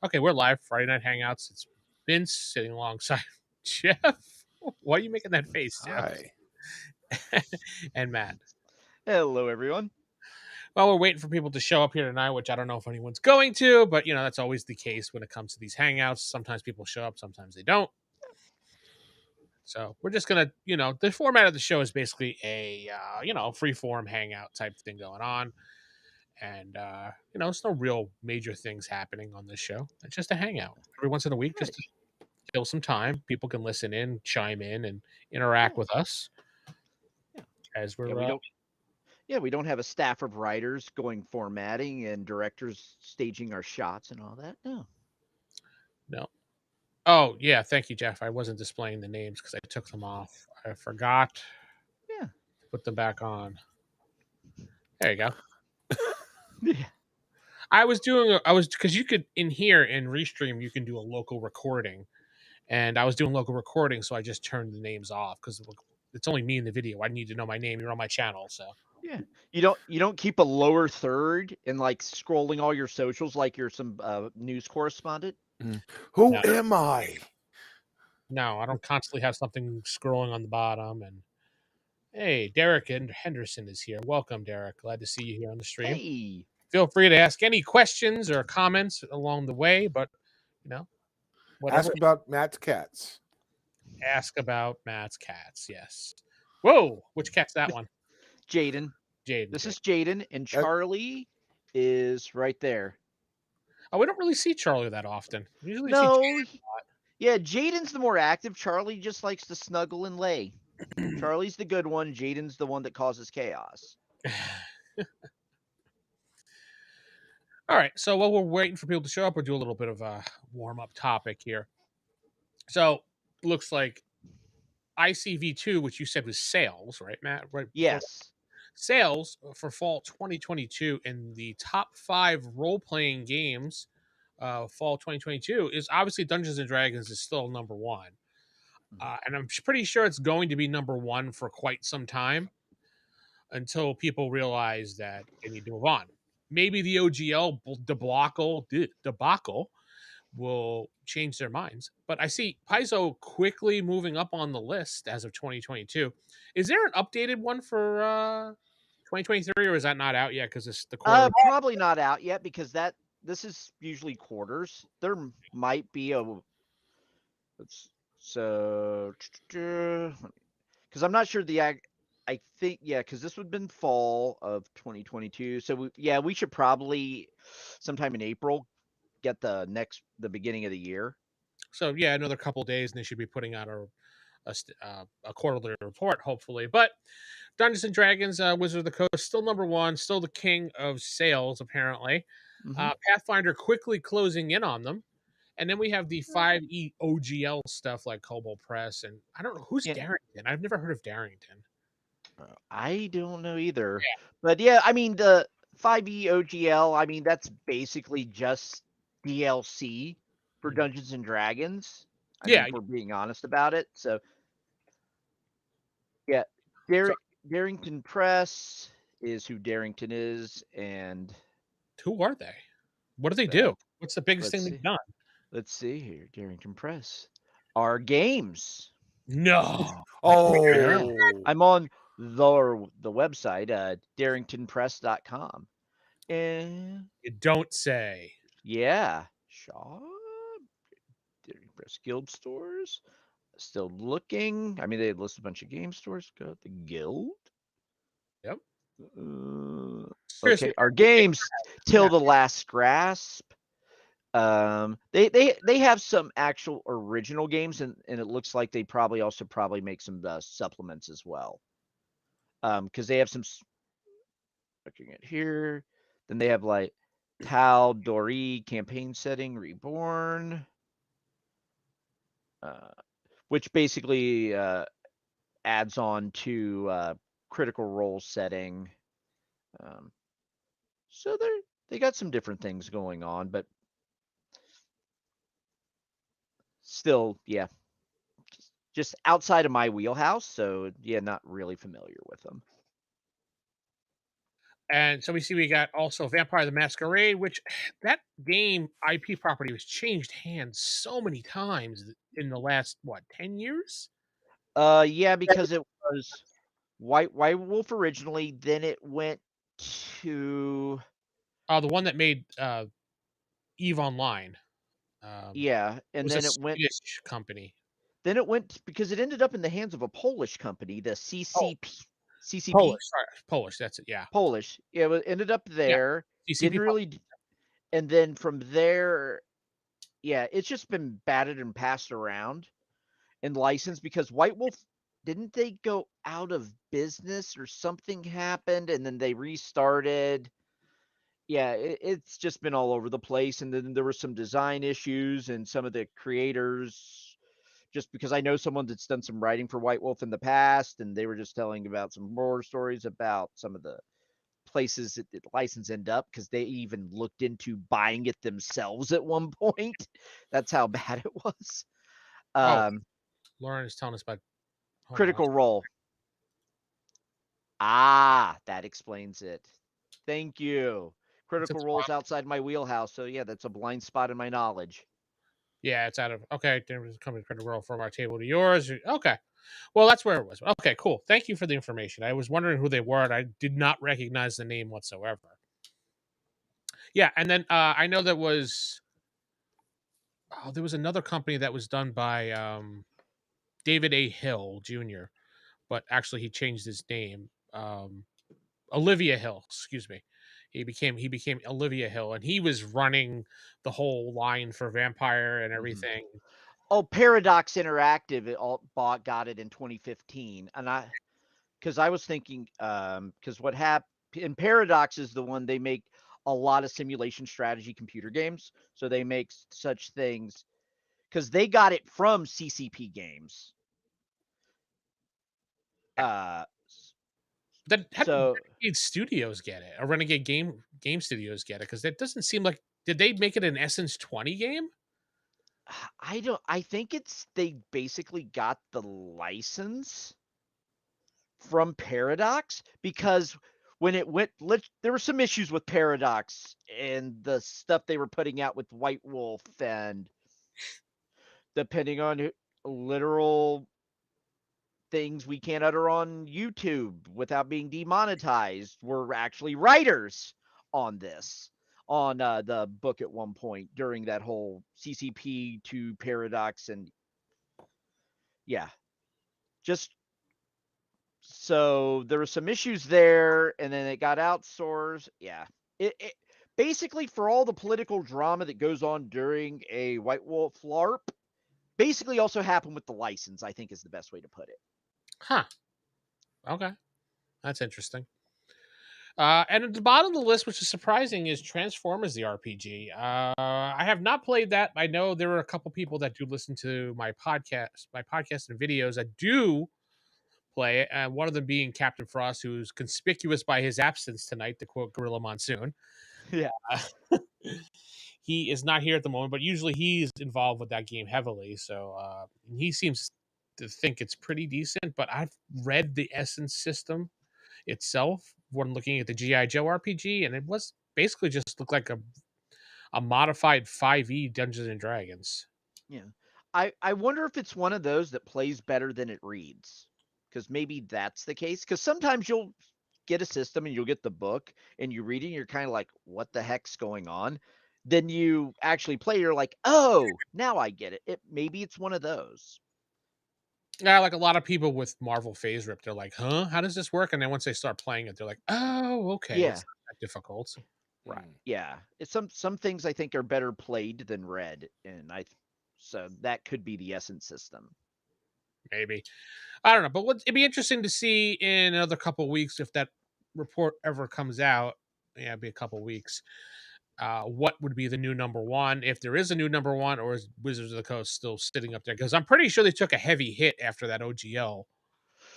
Okay, we're live. Friday Night Hangouts. It's Vince sitting alongside Jeff. Why are you making that face, Jeff? Hi. And Matt. Hello, everyone. Well, we're waiting for people to show up here tonight, which I don't know if anyone's going to, but that's always the case when it comes to these Hangouts. Sometimes people show up, sometimes they don't. So we're just gonna, the format of the show is basically a, free-form Hangout type thing going on. And it's no real major things happening on this show. It's just a hangout every once in a week, just to kill some time. People can listen in, chime in, and interact with us as we're. We don't have a staff of writers going formatting and directors staging our shots and all that. No. Oh yeah, thank you, Jeff. I wasn't displaying the names because I took them off. I forgot. Yeah. To put them back on. There you go. Yeah. I was because you could in here in Restream you can do a local recording, and I was doing local recording, so I just turned the names off because it's only me in the video. I need to know my name. You're on my channel, so Yeah. You don't keep a lower third and like scrolling all your socials like you're some news correspondent. Who am I? No, I don't constantly have something scrolling on the bottom. And hey, Derek Henderson is here. Welcome, Derek. Glad to see you here on the stream. Hey. Feel free to ask any questions or comments along the way, but whatever. Ask about Matt's cats. Ask about Matt's cats. Yes. Whoa, which cat's that one? Jaden. Jaden. This is Jaden, and Charlie is right there. Oh, we don't really see Charlie that often. Usually No. see Jaden a lot. Yeah, Jaden's the more active. Charlie just likes to snuggle and lay. Charlie's the good one. Jaden's the one that causes chaos. All right. So while we're waiting for people to show up, we'll do a little bit of a warm-up topic here. So looks like ICV2, which you said was sales, right, Matt? Right. Yes. Sales for fall 2022 in the top 5 role-playing games fall 2022 is obviously Dungeons and Dragons is still number 1. And I'm pretty sure it's going to be number 1 for quite some time until people realize that they need to move on. Maybe the OGL debacle will change their minds. But I see Paizo quickly moving up on the list as of 2022. Is there an updated one for 2023, or is that not out yet? Because it's the quarter. Probably not out yet because this is usually quarters. There might be because I'm not sure I think because this would have been fall of 2022. So we should probably sometime in April get the beginning of the year. So yeah, another couple of days, and they should be putting out a quarterly report, hopefully. But Dungeons and Dragons, Wizard of the Coast, still number 1, still the king of sales, apparently. Pathfinder quickly closing in on them. And then we have the 5e OGL stuff like Cobalt Press, and I don't know who's Darrington. I've never heard of Darrington. I don't know either. Yeah. But yeah, I mean the 5e OGL, I mean that's basically just DLC for Dungeons and Dragons. I mean, if we're being honest about it. So yeah, Darrington Press is who Darrington is, and who are they? What do they do? What's the biggest thing they've done? Let's see here. Darrington Press. Our games. No. I'm on the website, darringtonpress.com. And you don't say. Yeah. Shop. Darrington Press Guild stores. Still looking. I mean, they list a bunch of game stores. Got the Guild. Yep. Okay. Our games till the last grasp. They have some actual original games, and it looks like they probably make some supplements as well. Because they have some. Looking at here, then they have like Tal Dori campaign setting reborn, which basically adds on to critical role setting. So they got some different things going on, but still, yeah, just outside of my wheelhouse. So yeah, not really familiar with them. And so we got also Vampire the Masquerade, which that game IP property was changed hands so many times in the last 10 years? Yeah, because it was White Wolf originally, then it went to The one that made Eve Online. yeah, It and was a then it went Swedish company. because it ended up in the hands of a Polish company, the Oh, CCP Polish, sorry, Polish, that's it, yeah. Polish. Yeah, it ended up Yeah, there. CCP Didn't Pol really, and then from there, yeah, it's just been batted and passed around and licensed because White Wolf didn't they go out of business or something happened and then they restarted. Yeah, it's just been all over the place. And then there were some design issues and some of the creators, just because I know someone that's done some writing for White Wolf in the past, and they were just telling about some horror stories about some of the places that the license end up because they even looked into buying it themselves at one point. That's how bad it was. Oh, Um, Lauren is telling us about hold on. Critical Role. Ah, that explains it. Thank you. It's Critical Role's outside my wheelhouse, so yeah, that's a blind spot in my knowledge. Yeah, it's out of okay, there's coming Critical Role from our table to yours. Okay. Well, that's where it was. Okay, cool. Thank you for the information. I was wondering who they were, and I did not recognize the name whatsoever. Yeah, and then I know there was another company that was done by David A. Hill Jr., but actually he changed his name. Olivia Hill, excuse me. He became Olivia Hill, and he was running the whole line for Vampire and Mhm. everything. Oh, Paradox Interactive got it in 2015, and because I was thinking, because what happened in Paradox is the one they make a lot of simulation strategy computer games, so they make such things because they got it from CCP Games. Uh, Then how did so Renegade Studios get it? Or Renegade Game Studios get it? Because that doesn't seem like did they make it an Essence 20 game? I don't. I think it's they basically got the license from Paradox because when it went, there were some issues with Paradox and the stuff they were putting out with White Wolf, and depending on literal things we can't utter on YouTube without being demonetized, were actually writers on this on the book at one point during that whole CCP to Paradox, and yeah, just so there were some issues there, and then it got outsourced. Yeah, it basically for all the political drama that goes on during a White Wolf LARP, basically also happened with the license. I think is the best way to put it. Huh. Okay. That's interesting. And at the bottom of the list, which is surprising, is Transformers the RPG. I have not played that. I know there are a couple people that do listen to my podcast and videos that do play it, and one of them being Captain Frost, who's conspicuous by his absence tonight, to quote Gorilla Monsoon. Yeah. He is not here at the moment, but usually he's involved with that game heavily. So he seems to think it's pretty decent. But I've read the Essence system itself when looking at the GI Joe RPG, and it was basically just looked like a modified 5e Dungeons and Dragons. Yeah. I wonder if it's one of those that plays better than it reads. Because maybe that's the case. Because sometimes you'll get a system and you'll get the book and you read it and you're kind of like, what the heck's going on? Then you actually play, you're like, oh, now I get it. Maybe it's one of those. Yeah, like a lot of people with Marvel Phase Rip, they're like, "Huh? How does this work?" And then once they start playing it, they're like, "Oh, okay, Yeah. it's not that difficult." Right. Yeah. It's some things I think are better played than read. And so that could be the Essence system. Maybe. I don't know, but it'd be interesting to see in another couple weeks if that report ever comes out. Yeah, it'd be a couple weeks. What would be the new number one, if there is a new number one, or is Wizards of the Coast still sitting up there? Because I'm pretty sure they took a heavy hit after that OGL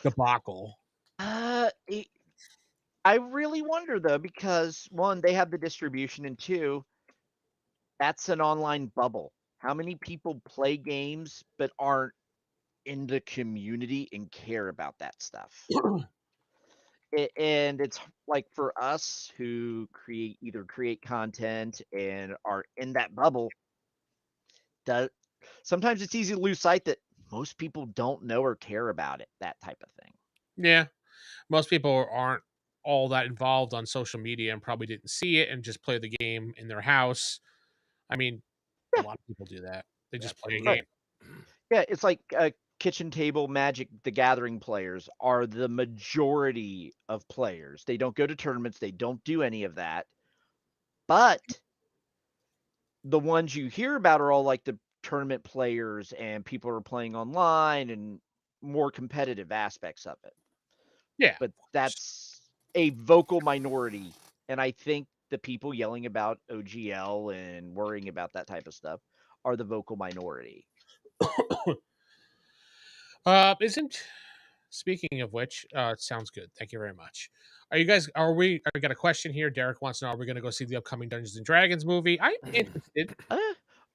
debacle. I really wonder though, because one, they have the distribution, and two, that's an online bubble. How many people play games but aren't in the community and care about that stuff? And it's like for us who either create content and are in that bubble, sometimes it's easy to lose sight that most people don't know or care about it, that type of thing. Yeah, most people aren't all that involved on social media and probably didn't see it and just play the game in their house. I mean, a Yeah, lot of people do that. They just play a Absolutely. game. yeah, it's like kitchen table Magic the Gathering players are the majority of players. They don't go to tournaments, they don't do any of that. But the ones you hear about are all like the tournament players and people are playing online and more competitive aspects of it. Yeah, But that's a vocal minority. And I think the people yelling about OGL and worrying about that type of stuff are the vocal minority. Isn't speaking of which, it sounds good. Thank you very much. Are you guys? Are we? I got a question here. Derek wants to know: are we going to go see the upcoming Dungeons and Dragons movie? I'm interested. Uh,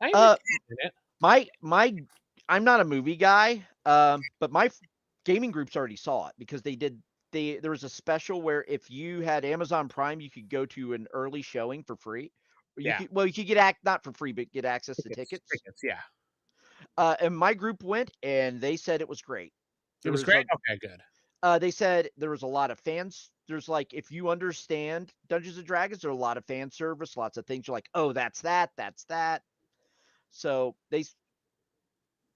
I'm uh, interested in it. my I'm not a movie guy, but my gaming groups already saw it because there was a special where if you had Amazon Prime, you could go to an early showing for free. Or Yeah, you could not for free, but get access to tickets. tickets. Yeah, And my group went, and they said it was great. it There was was great. Okay, good. they said there was a lot of fans. There's like if you understand Dungeons and Dragons, there's a lot of fan service, lots of things. You're like, oh, that's that, that's that. So they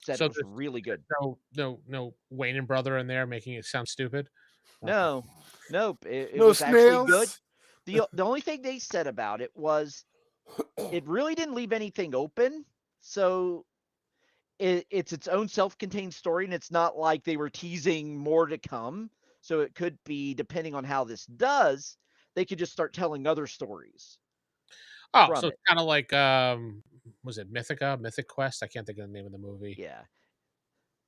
said So it was really good. no Wayne and brother in there making it sound stupid. Okay. No, nope. It No was actually good. snails. The only thing they said about it was it really didn't leave anything open. So it's its own self-contained story, and it's not like they were teasing more to come. So it could be, depending on how this does, they could just start telling other stories Oh, from so it. it's kind of like was it Mythic Quest? I can't think of the name of the movie. Yeah.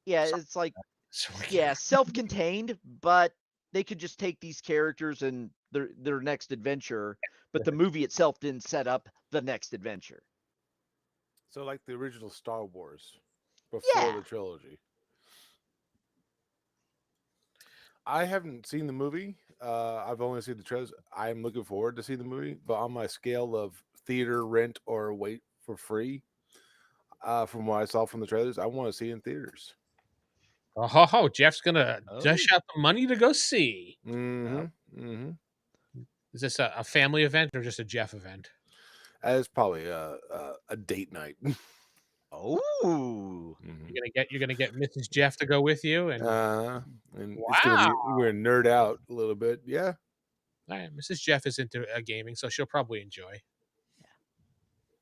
Yeah, Something it's like, so yeah, self-contained, but they could just take these characters and their next adventure, but the movie itself didn't set up the next adventure. So like the original Star Wars before Yeah. the trilogy. I haven't seen the movie. I've only seen the trailers. I'm looking forward to see the movie, but on my scale of theater rent or wait for free, from what I saw from the trailers, I want to see it in theaters. Oh, Jeff's gonna Oh. dish out the money to go see. Mm-hmm. Mm-hmm. Is this a family event or just a Jeff event? It's probably a date night. Oh. Mhm. You're gonna get Mrs. Jeff to go with you, and And it's gonna be we're gonna nerd out a little bit. Yeah. all right, Mrs. Jeff is into gaming, so she'll probably enjoy.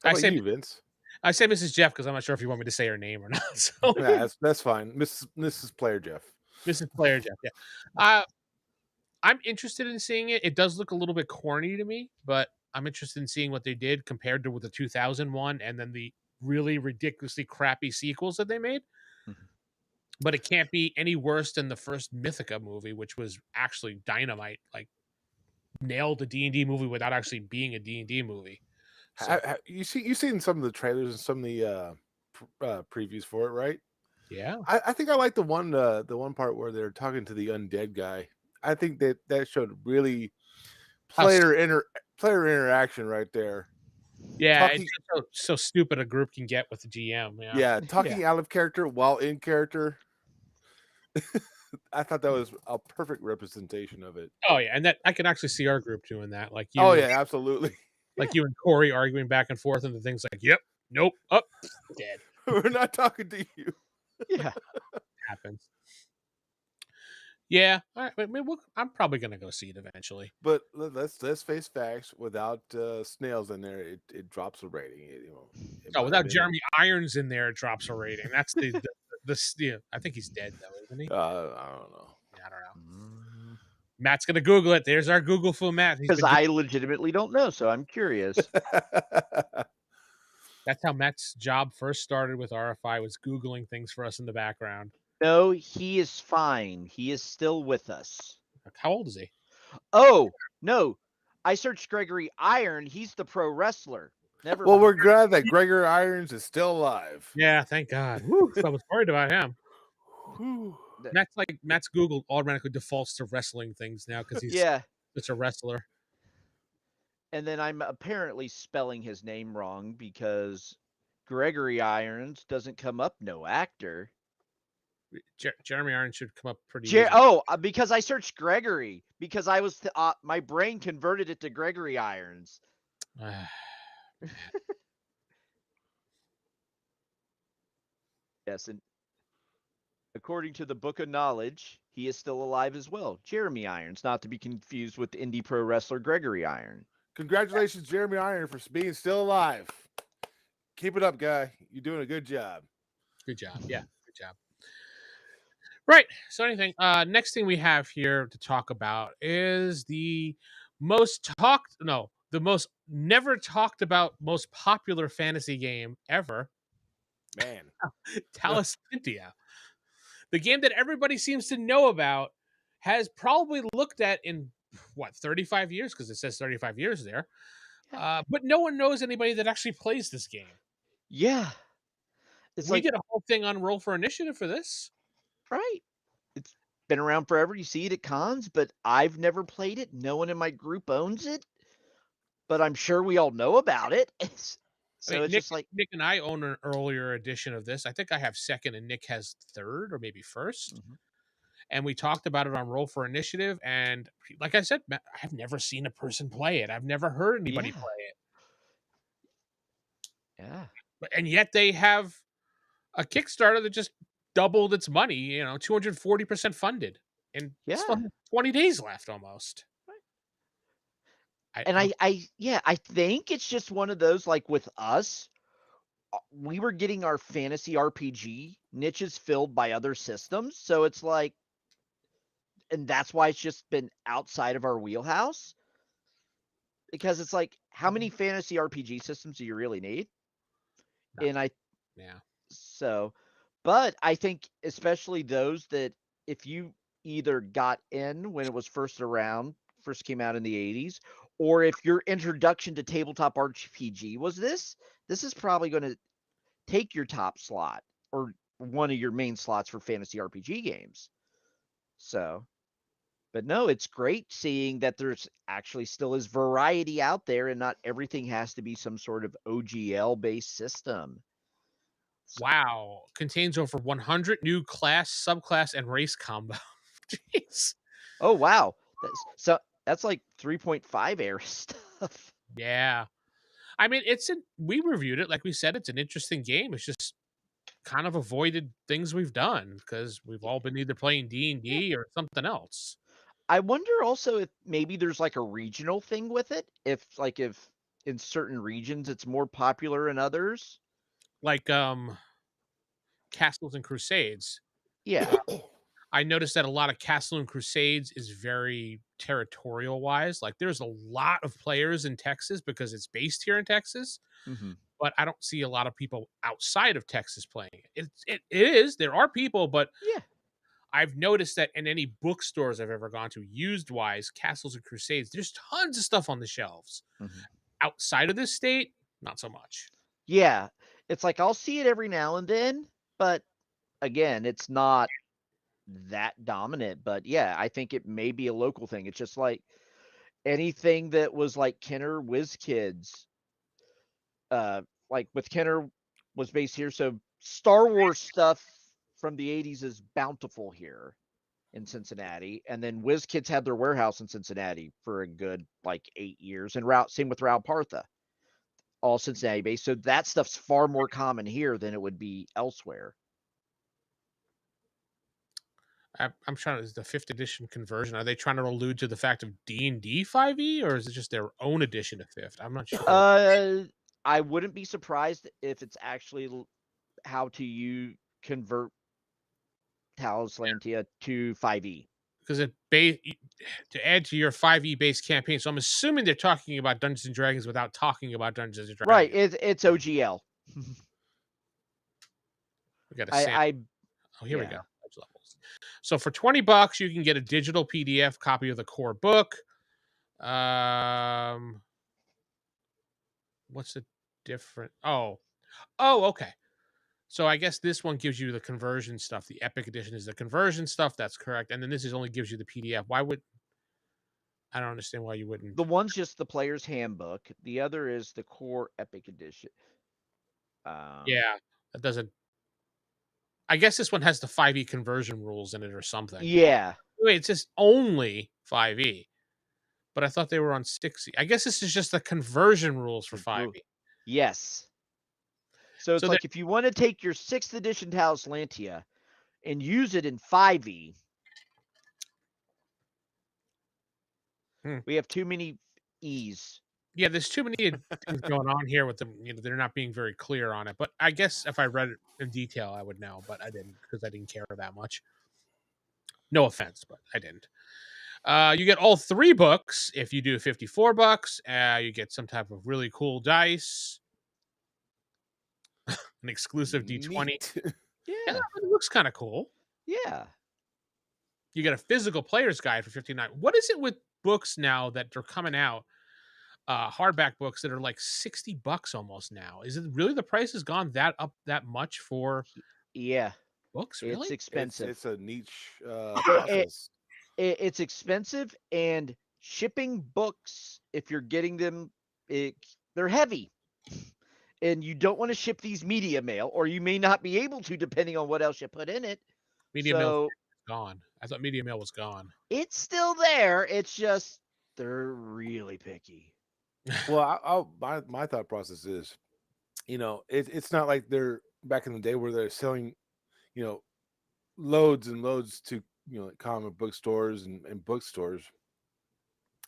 How I about say you, Vince? I say Mrs. Jeff because I'm not sure if you want me to say her name or not. So Yeah, that's fine. Mrs. Player Geoff. Mrs. Player Jeff, yeah. I'm interested in seeing it. It does look a little bit corny to me, but I'm interested in seeing what they did compared to with the 2001 and then the really ridiculously crappy sequels that they made. Mhm. But it can't be any worse than the first Mythica movie, which was actually dynamite. Like nailed a D&D movie without actually being a D&D movie. So, You've seen some of the trailers and some of the previews for it, right? yeah. I think I like the one part where they're talking to the undead guy. I think that showed really player interaction right there. Yeah, Talking, it's so stupid a group can get with the GM. Yeah. yeah, talking out of character while in character. I thought that was a perfect representation of it. Oh yeah, and that I can actually see our group doing that. Like you, Oh yeah, absolutely. like you and Corey arguing back and forth, and the things like, "Yep, nope, up, dead." We're not talking to you. Yeah. Happens. Yeah, all right, I'm probably gonna go see it eventually. But let's face facts. Without snails in there, it drops a rating. In Oh, my without opinion. Jeremy Irons in there, it drops a rating. That's the I think he's dead though, isn't he? I don't know. Yeah, I don't know. Matt's gonna Google it. There's our Google for Matt. Because I legitimately don't know, so I'm curious. That's how Matt's job first started with RFI, was Googling things for us in the background. No, he is fine. He is still with us. How old is he? Oh, no. I searched Gregory Iron. He's the pro wrestler. Never Well, mind. we're glad that Gregor Irons is still alive. Yeah, thank God. Whew, I was worried about him. Whew. Matt's Google automatically defaults to wrestling things now because he's Yeah. such a wrestler. And then I'm apparently spelling his name wrong because Gregory Irons doesn't come up no actor. Jeremy Irons should come up pretty easy. Because I searched Gregory because I was my brain converted it to Gregory Irons. Yes, and according to the Book of Knowledge, he is still alive as well. Jeremy Irons, not to be confused with indie pro wrestler Gregory Iron. Congratulations, Jeremy Iron, for being still alive. Keep it up, guy. You're doing a good job. Good job. Yeah, good job. Right. So anything. Next thing we have here to talk about is the most never talked about, most popular fantasy game ever. Man. Talasynthia. The game that everybody seems to know about, has probably looked at in 35 years, because it says 35 years there. But no one knows anybody that actually plays this game. Yeah. We get a whole thing on Roll for Initiative for this. Right. It's been around forever. You see it at cons, but I've never played it. No one in my group owns it, but I'm sure we all know about it. Nick and I own an earlier edition of this. I think I have second and Nick has third or maybe 1st. Mm-hmm. And we talked about it on Roll for Initiative. And like I said, I've never seen a person play it. I've never heard anybody play it. Yeah. And yet they have a Kickstarter that just doubled its money, 240% funded. And still 20 days left almost. I think it's just one of those, like with us, we were getting our fantasy RPG niches filled by other systems. So it's like, and that's why it's just been outside of our wheelhouse. Because it's like, how many fantasy RPG systems do you really need? But I think especially those that if you either got in when it was first came out in the 80s, or if your introduction to tabletop RPG was this is probably going to take your top slot or one of your main slots for fantasy RPG games. So, but no, it's great seeing that there's actually still is variety out there and not everything has to be some sort of OGL based system. Wow. Contains over 100 new class, subclass, and race combo. Jeez. Oh, wow. That's like 3.5 era stuff. Yeah. I mean, we reviewed it. Like we said, it's an interesting game. It's just kind of avoided things we've done because we've all been either playing D&D or something else. I wonder also if maybe there's like a regional thing with it. If in certain regions it's more popular in others. Like Castles and Crusades. Yeah. I noticed that a lot of Castle and Crusades is very territorial wise. Like there's a lot of players in Texas because it's based here in Texas. Mm-hmm. But I don't see a lot of people outside of Texas playing it. It is. There are people, but yeah, I've noticed that in any bookstores I've ever gone to, used wise, Castles and Crusades, there's tons of stuff on the shelves. Mm-hmm. Outside of this state, not so much. Yeah, it's like I'll see it every now and then, but again, it's not that dominant. But yeah, I think it may be a local thing. It's just like anything that was like Kenner WizKids, like with Kenner was based here. So Star Wars stuff from the 80s is bountiful here in Cincinnati. And then WizKids had their warehouse in Cincinnati for a good like 8 years. And same with Raul Partha, all Cincinnati based. So that stuff's far more common here than it would be elsewhere. I'm trying to, is the 5th edition conversion, are they trying to allude to the fact of D&D 5e, or is it just their own edition of 5th? I'm not sure. I wouldn't be surprised if it's actually how to convert Talasynthia to 5e. Because to add to your 5e based campaign. So I'm assuming they're talking about Dungeons and Dragons without talking about Dungeons and Dragons. Right, it's OGL. We got here we go. Levels. So for $20, you can get a digital PDF copy of the core book. What's the different? Oh, okay. So I guess this one gives you the conversion stuff. The Epic Edition is the conversion stuff. That's correct. And then this is only gives you the PDF. Why would I don't understand why you wouldn't? The one's just the player's handbook. The other is the core Epic Edition. Yeah, that doesn't. I guess this one has the 5e conversion rules in it or something. Yeah. Wait, it says only 5e, but I thought they were on 6e. I guess this is just the conversion rules for 5e. Yes. So it's So like if you want to take your 6th edition Talos Lantia and use it in 5e, we have too many E's. Yeah, there's too many things going on here with them. They're not being very clear on it. But I guess if I read it in detail, I would know. But I didn't because I didn't care that much. No offense, but I didn't. You get all 3 books if you do $54. You get some type of really cool dice, an exclusive D20. Neat. Yeah. It looks kind of cool. Yeah. You get a physical player's guide for $59. What is it with books now that they're coming out? Hardback books that are like $60 almost now. Is it really the price has gone up that much for Yeah. books? Really? It's expensive. It's a niche process. It's expensive, and shipping books, if you're getting them, they're heavy. And you don't want to ship these media mail, or you may not be able to, depending on what else you put in it. Media mail is gone. I thought media mail was gone. It's still there. It's just they're really picky. Well, my thought process is, it's not like they're back in the day where they're selling, loads and loads to comic book stores and bookstores.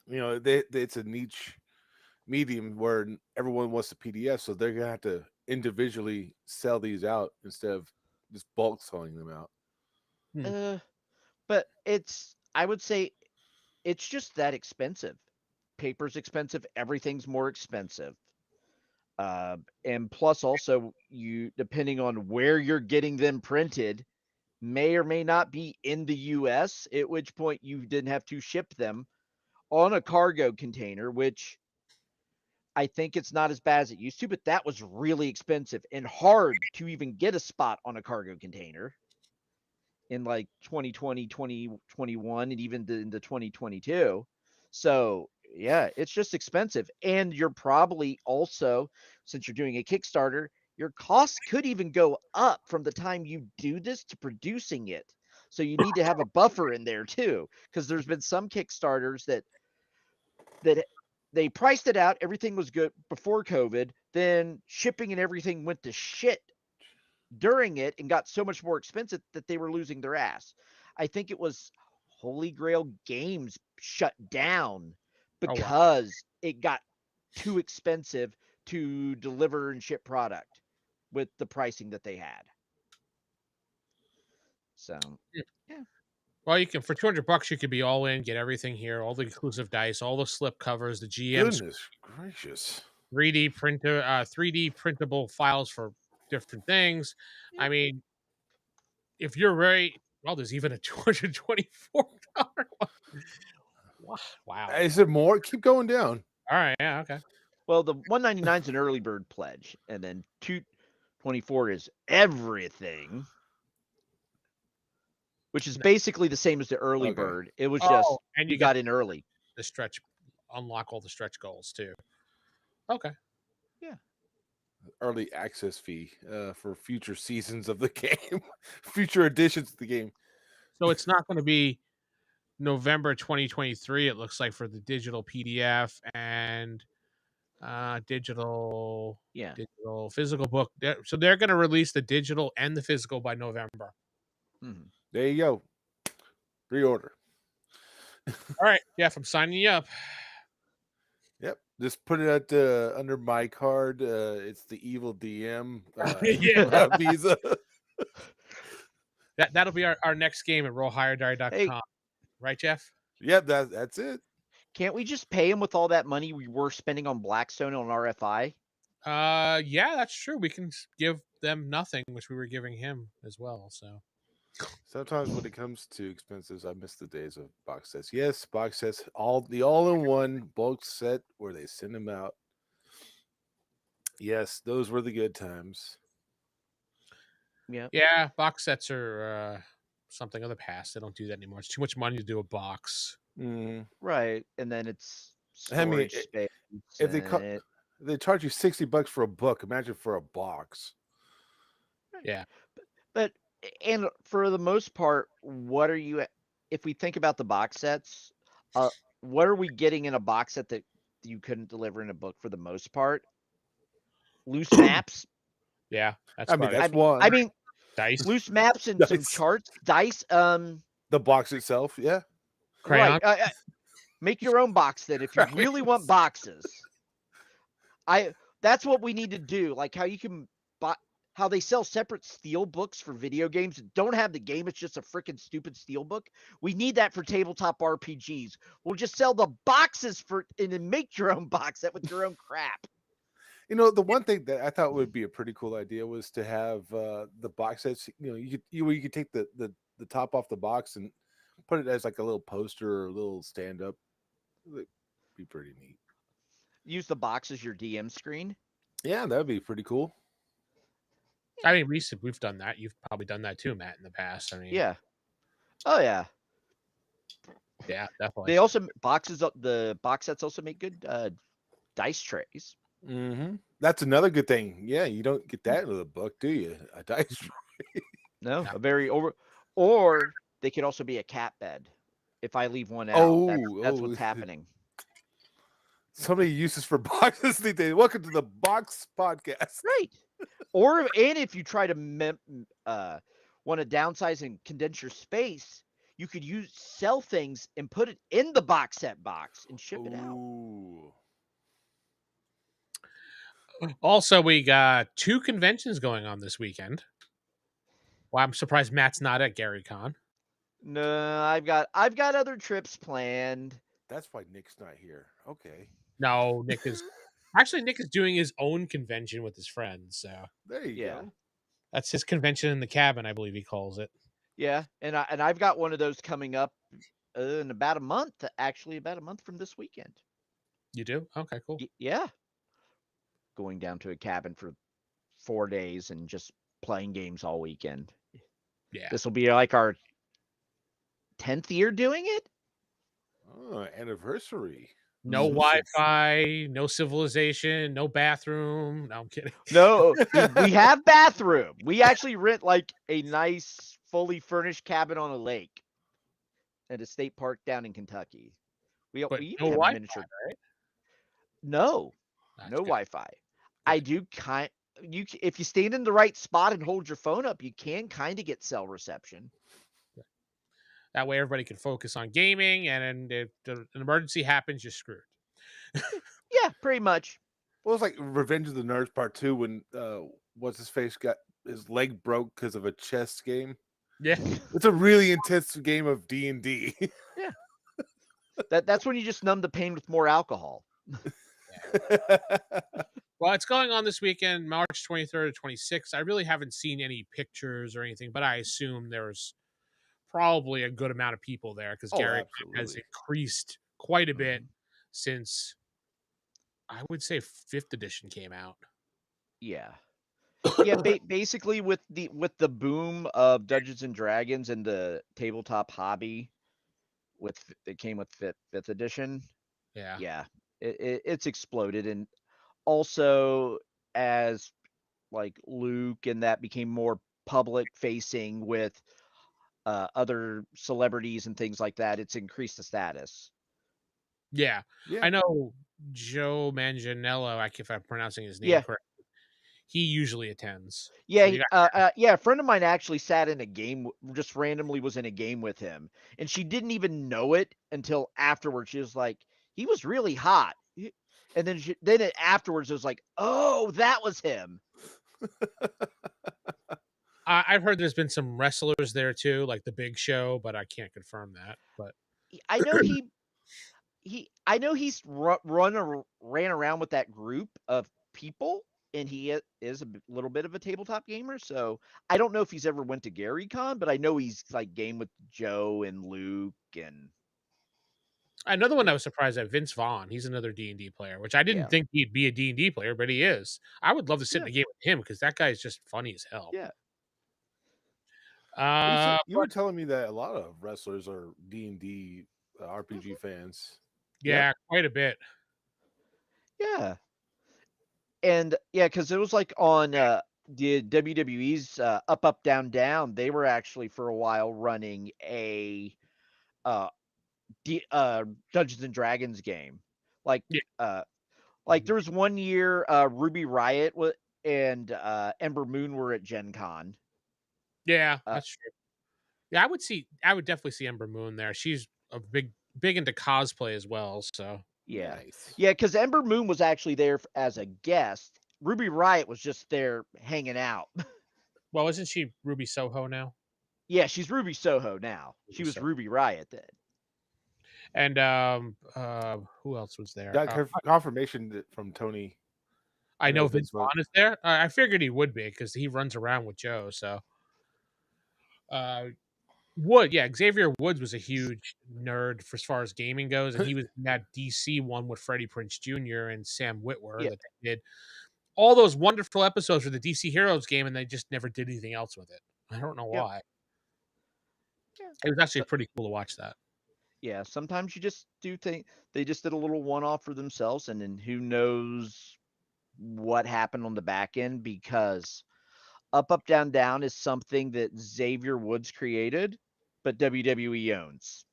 It's a niche medium where everyone wants the PDF, so they're gonna have to individually sell these out instead of just bulk selling them out. But I would say it's just that expensive. Paper's expensive. Everything's more expensive. And plus also depending on where you're getting them printed, may or may not be in the US, at which point you didn't have to ship them on a cargo container, which I think it's not as bad as it used to, but that was really expensive and hard to even get a spot on a cargo container in like 2020, 2021, and even into 2022. So yeah, it's just expensive. And you're probably also, since you're doing a Kickstarter, your costs could even go up from the time you do this to producing it. So you need to have a buffer in there too, because there's been some Kickstarters that they priced it out, everything was good before COVID, then shipping and everything went to shit during it and got so much more expensive that they were losing their ass. I think it was Holy Grail Games shut down because it got too expensive to deliver and ship product with the pricing that they had. So, yeah. Well, you can for $200 you could be all in, get everything here, all the exclusive dice, all the slip covers, the GM's Goodness gracious. 3D printer, 3D printable files for different things. Yeah. I mean, if you're there's even a $224 one. Wow. Is it more? Keep going down. All right. Yeah. Okay. Well, the 199 is an early bird pledge, and then 224 is everything, which is basically the same as the early bird. It was just and you got in early. The stretch, unlock all the stretch goals too. Okay. Yeah. Early access fee for future seasons of the game, future editions of the game. So it's not going to be November 2023. It looks like for the digital PDF and digital physical book. So they're going to release the digital and the physical by November. Mm-hmm. There you go. Reorder. All right, Jeff, I'm signing you up. Yep. Just put it at under my card. It's the TheEvilDM Visa. That'll be our next game at rollhigherdie.com. Hey. Right, Jeff? Yep, that's it. Can't we just pay him with all that money we were spending on Blackstone on RFI? Yeah, that's true. We can give them nothing, which we were giving him as well. So sometimes when it comes to expenses, I miss the days of box sets. Yes, box sets, all-in-one bulk set where they send them out. Yes, those were the good times. Yeah, box sets are something of the past. They don't do that anymore. It's too much money to do a box. Right, and then it's I mean, storage space. if And they charge you $60 for a book, imagine for a box. Yeah. But and for the most part, what are you? If we think about the box sets, what are we getting in a box set that you couldn't deliver in a book for the most part? Loose maps. Yeah, that's I mean, about it. that's one. I mean, Dice, loose maps and some Dice. charts, dice. The box itself, yeah. crayon. Right. Make your own box then if you really want boxes. That's what we need to do. Like how you can buy, how they sell separate steel books for video games that don't have the game. It's just a freaking stupid steel book. We need that for tabletop RPGs. We'll just sell the boxes and then make your own box set with your own crap. You know, the one thing that I thought would be a pretty cool idea was to have the box sets. You know, you could take the top off the box and put it as like a little poster or a little stand up. It'd be pretty neat. Use the box as your DM screen. Yeah, that'd be pretty cool. I mean, we've done that. You've probably done that too, Matt, in the past. I mean, Yeah. Oh yeah. Yeah, definitely. They also the box sets also make good dice trays. Mm-hmm. That's another good thing. Yeah, you don't get that in the book, do you? A dice tray. No, a very or they could also be a cat bed. If I leave one out, that's what's happening. Somebody uses for boxes these days. Welcome to the Box Podcast. Right. And if you try to want to downsize and condense your space, you could sell things and put it in the box set box and ship it out. Also, we got 2 conventions going on this weekend. Well, I'm surprised Matt's not at GaryCon. No, I've got other trips planned. That's why Nick's not here. Okay. No, Nick is doing his own convention with his friends. So there you go. That's his convention in the cabin, I believe he calls it. Yeah, and I've got one of those coming up in about a month. Actually, about a month from this weekend. You do? Okay, cool. Yeah. Going down to a cabin for 4 days and just playing games all weekend. Yeah. This will be like our 10th year doing it. Oh, anniversary. No Wi-Fi, no civilization, no bathroom. No, I'm kidding. No, we have bathroom. We actually rent like a nice, fully furnished cabin on a lake at a state park down in Kentucky. We But even no have Wi-Fi, a miniature. right? No, That's no good. Wi-Fi. I do if you stand in the right spot and hold your phone up, you can kind of get cell reception. That way everybody can focus on gaming, and if an emergency happens, you're screwed. Yeah, pretty much. Well, it's like Revenge of the Nerds Part 2 when what's his face got his leg broke because of a chess game. Yeah. It's a really intense game of D&D. Yeah. That's when you just numb the pain with more alcohol. Well, it's going on this weekend, March 23rd to 26th. I really haven't seen any pictures or anything, but I assume there's probably a good amount of people there because Gary has increased quite a bit since, I would say, 5th edition came out. Yeah. Yeah, basically with the boom of Dungeons and Dragons and the tabletop hobby it came with 5th edition. Yeah. It's exploded. And also as like Luke and that became more public facing with other celebrities and things like that, it's increased the status. Yeah. I know Joe Manganiello, if I'm pronouncing his name correctly, he usually attends. Yeah, a friend of mine actually sat in a game, just randomly was in a game with him, and she didn't even know it until afterwards. She was like, he was really hot. And then afterwards it was like, oh, that was him. I've heard there's been some wrestlers there too, like the Big Show, but I can't confirm that. But I know he's ran around with that group of people, and he is a little bit of a tabletop gamer. So I don't know if he's ever went to GaryCon, but I know he's like game with Joe and Luke. And another one I was surprised at, Vince Vaughn. He's another D&D player, which I didn't think he'd be a D&D player, but he is. I would love to sit in a game with him because that guy is just funny as hell. Yeah. You were telling me that a lot of wrestlers are D&D RPG fans. Yeah, quite a bit. Yeah. And yeah, because it was like on the WWE's Up Up Down Down, they were actually for a while running a uh, Dungeons and Dragons game. Like Yeah. there was one year Ruby Riot and Ember Moon were at Gen Con. Yeah, that's true. Yeah, I would definitely see Ember Moon there. She's a big into cosplay as well, so. Yeah. Nice. Yeah, because Ember Moon was actually there as a guest. Ruby Riot was just there hanging out. Well, isn't she Ruby Soho now? Yeah, she's Ruby Soho now. She was Ruby Riot then. And who else was there? Got confirmation from Tony. I know Vince Vaughn is there. I figured he would be because he runs around with Joe. So, Xavier Woods was a huge nerd as far as gaming goes, and he was in that DC one with Freddie Prinze Jr. and Sam Witwer that they did all those wonderful episodes for the DC Heroes game, and they just never did anything else with it. I don't know why. Yeah. It was actually pretty cool to watch that. Yeah, sometimes you just do think they just did a little one-off for themselves, and then who knows what happened on the back end, because Up Up Down Down is something that Xavier Woods created, but WWE owns.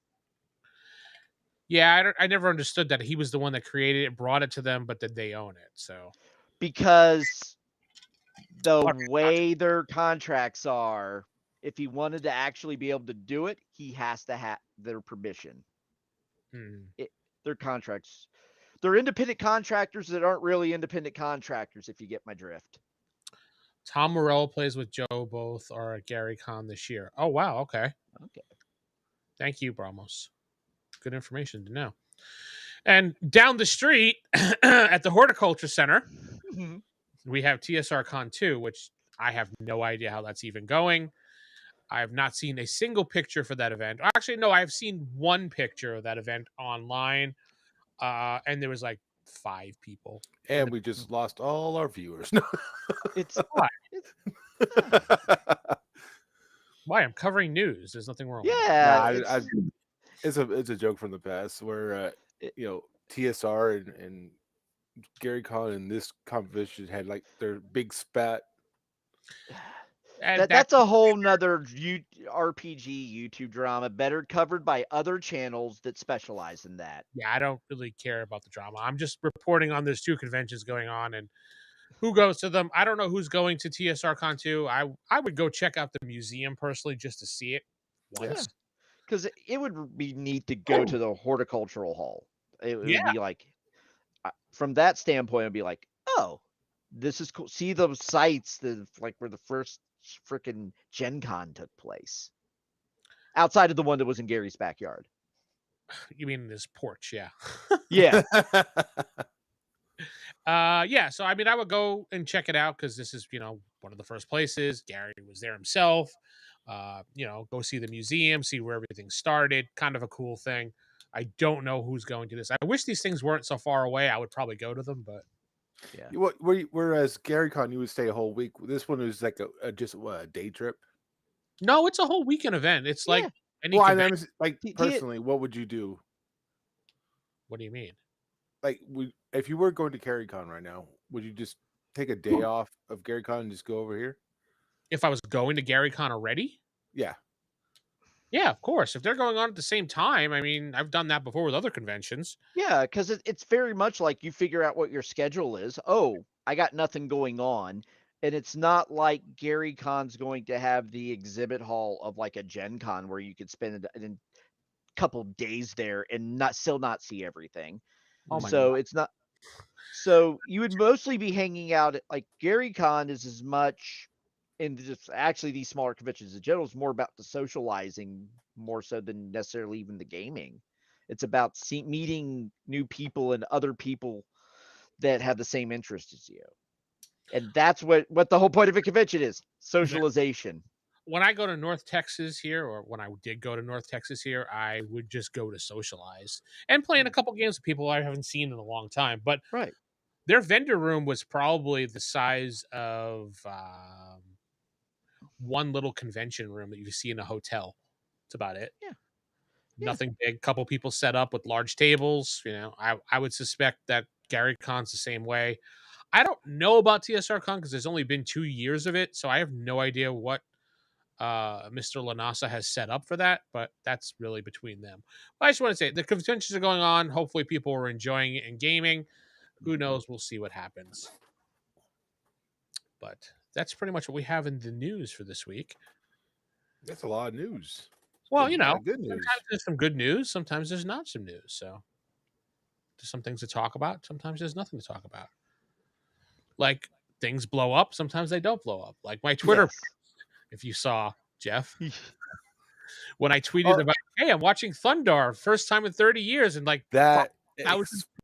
Yeah, I never understood that he was the one that created it, brought it to them, but that they own it. So because the way their contracts are, if he wanted to actually be able to do it, he has to have their permission. Their contracts, they're independent contractors that aren't really independent contractors, if you get my drift. Tom Morello plays with Joe. Both are at Gary Con this year. Oh, wow. Okay. Thank you, Bramos. Good information to know. And down the street at the Horticulture Center, we have TSR Con 2, which I have no idea how that's even going. I have not seen a single picture for that event. Actually, no, I've seen one picture of that event online, and there was like 5 people. And we just lost all our viewers. It's why I'm covering news. There's nothing wrong. Yeah, with it's a joke from the past where TSR and Gary Con and this competition had like their big spat. That's a whole nother RPG YouTube drama, better covered by other channels that specialize in that. Yeah, I don't really care about the drama. I'm just reporting on there's 2 conventions going on and who goes to them. I don't know who's going to TSR Con 2. I would go check out the museum personally just to see it once. Because it would be neat to go to the horticultural hall. It would be like, from that standpoint, it'd be like, oh, this is cool. See those sites that like where the first freaking Gen Con took place. Outside of the one that was in Gary's backyard. You mean this porch, yeah. Yeah. So I mean I would go and check it out because this is, one of the first places. Gary was there himself. Go see the museum, see where everything started. Kind of a cool thing. I don't know who's going to this. I wish these things weren't so far away. I would probably go to them, but yeah. Whereas Gary Con, you would stay a whole week. This one was like a day trip. No, it's a whole weekend event. It's like any personally, what would you do? What do you mean? Like, if you were going to Gary Con right now, would you just take a day off of Gary Con and just go over here? If I was going to Gary Con already? Yeah. Yeah, of course. If they're going on at the same time, I mean, I've done that before with other conventions. Yeah, because it's very much like you figure out what your schedule is. Oh, I got nothing going on. And it's not like Gary Con's going to have the exhibit hall of like a Gen Con where you could spend a couple days there and still not see everything. Oh my so God. It's not. So you would mostly be hanging out at like Gary Con is as much in just actually these smaller conventions in general is more about the socializing more so than necessarily even the gaming. It's about meeting new people and other people that have the same interest as you. And that's what the whole point of a convention is, socialization. When I go to North Texas here, or when I did go to North Texas here, I would just go to socialize and play in a couple games with people I haven't seen in a long time. But their vendor room was probably the size of one little convention room that you see in a hotel. That's about it. Yeah. Nothing big. Couple people set up with large tables. I would suspect that Gary Con's the same way. I don't know about TSR Con because there's only been 2 years of it, so I have no idea what Mr. Lanasa has set up for that, but that's really between them. But I just want to say the conventions are going on. Hopefully, people are enjoying it and gaming. Who knows? We'll see what happens. But that's pretty much what we have in the news for this week. That's a lot of news. Well, Good news. sometimes there's some good news, sometimes there's not some news. So there's some things to talk about, sometimes there's nothing to talk about. Like things blow up, sometimes they don't blow up. Like my Twitter, Yes. if you saw, Jeff, when I tweeted about, hey, I'm watching Thundar, first time in 30 years, and like that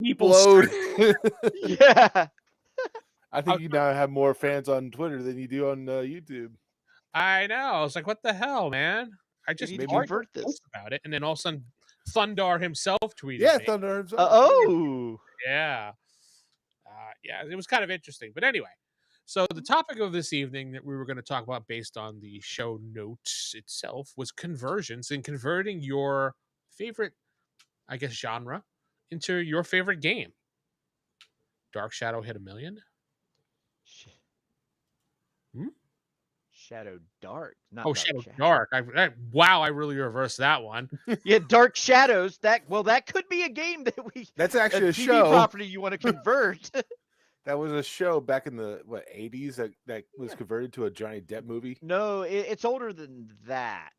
people explode. Yeah. I think you now have more fans on Twitter than you do on YouTube. I know. I was like, what the hell, man? I just need to maybe convert this about it, and then all of a sudden, Thundar himself tweeted. Yeah, me. Thunder himself. Oh. Yeah. Yeah, it was kind of interesting. But anyway, so the topic of this evening that we were going to talk about based on the show notes itself was conversions and converting your favorite, I guess, genre into your favorite game. Dark Shadow hit 1 million. Shadow Dark. Not Oh, Dark Shadow Shadow. Dark. Wow, I really reversed that one. Yeah, Dark Shadows. That could be a game that we. That's actually a TV show. property you want to convert. That was a show back in the 80s that was converted to a Johnny Depp movie. No, it's older than that.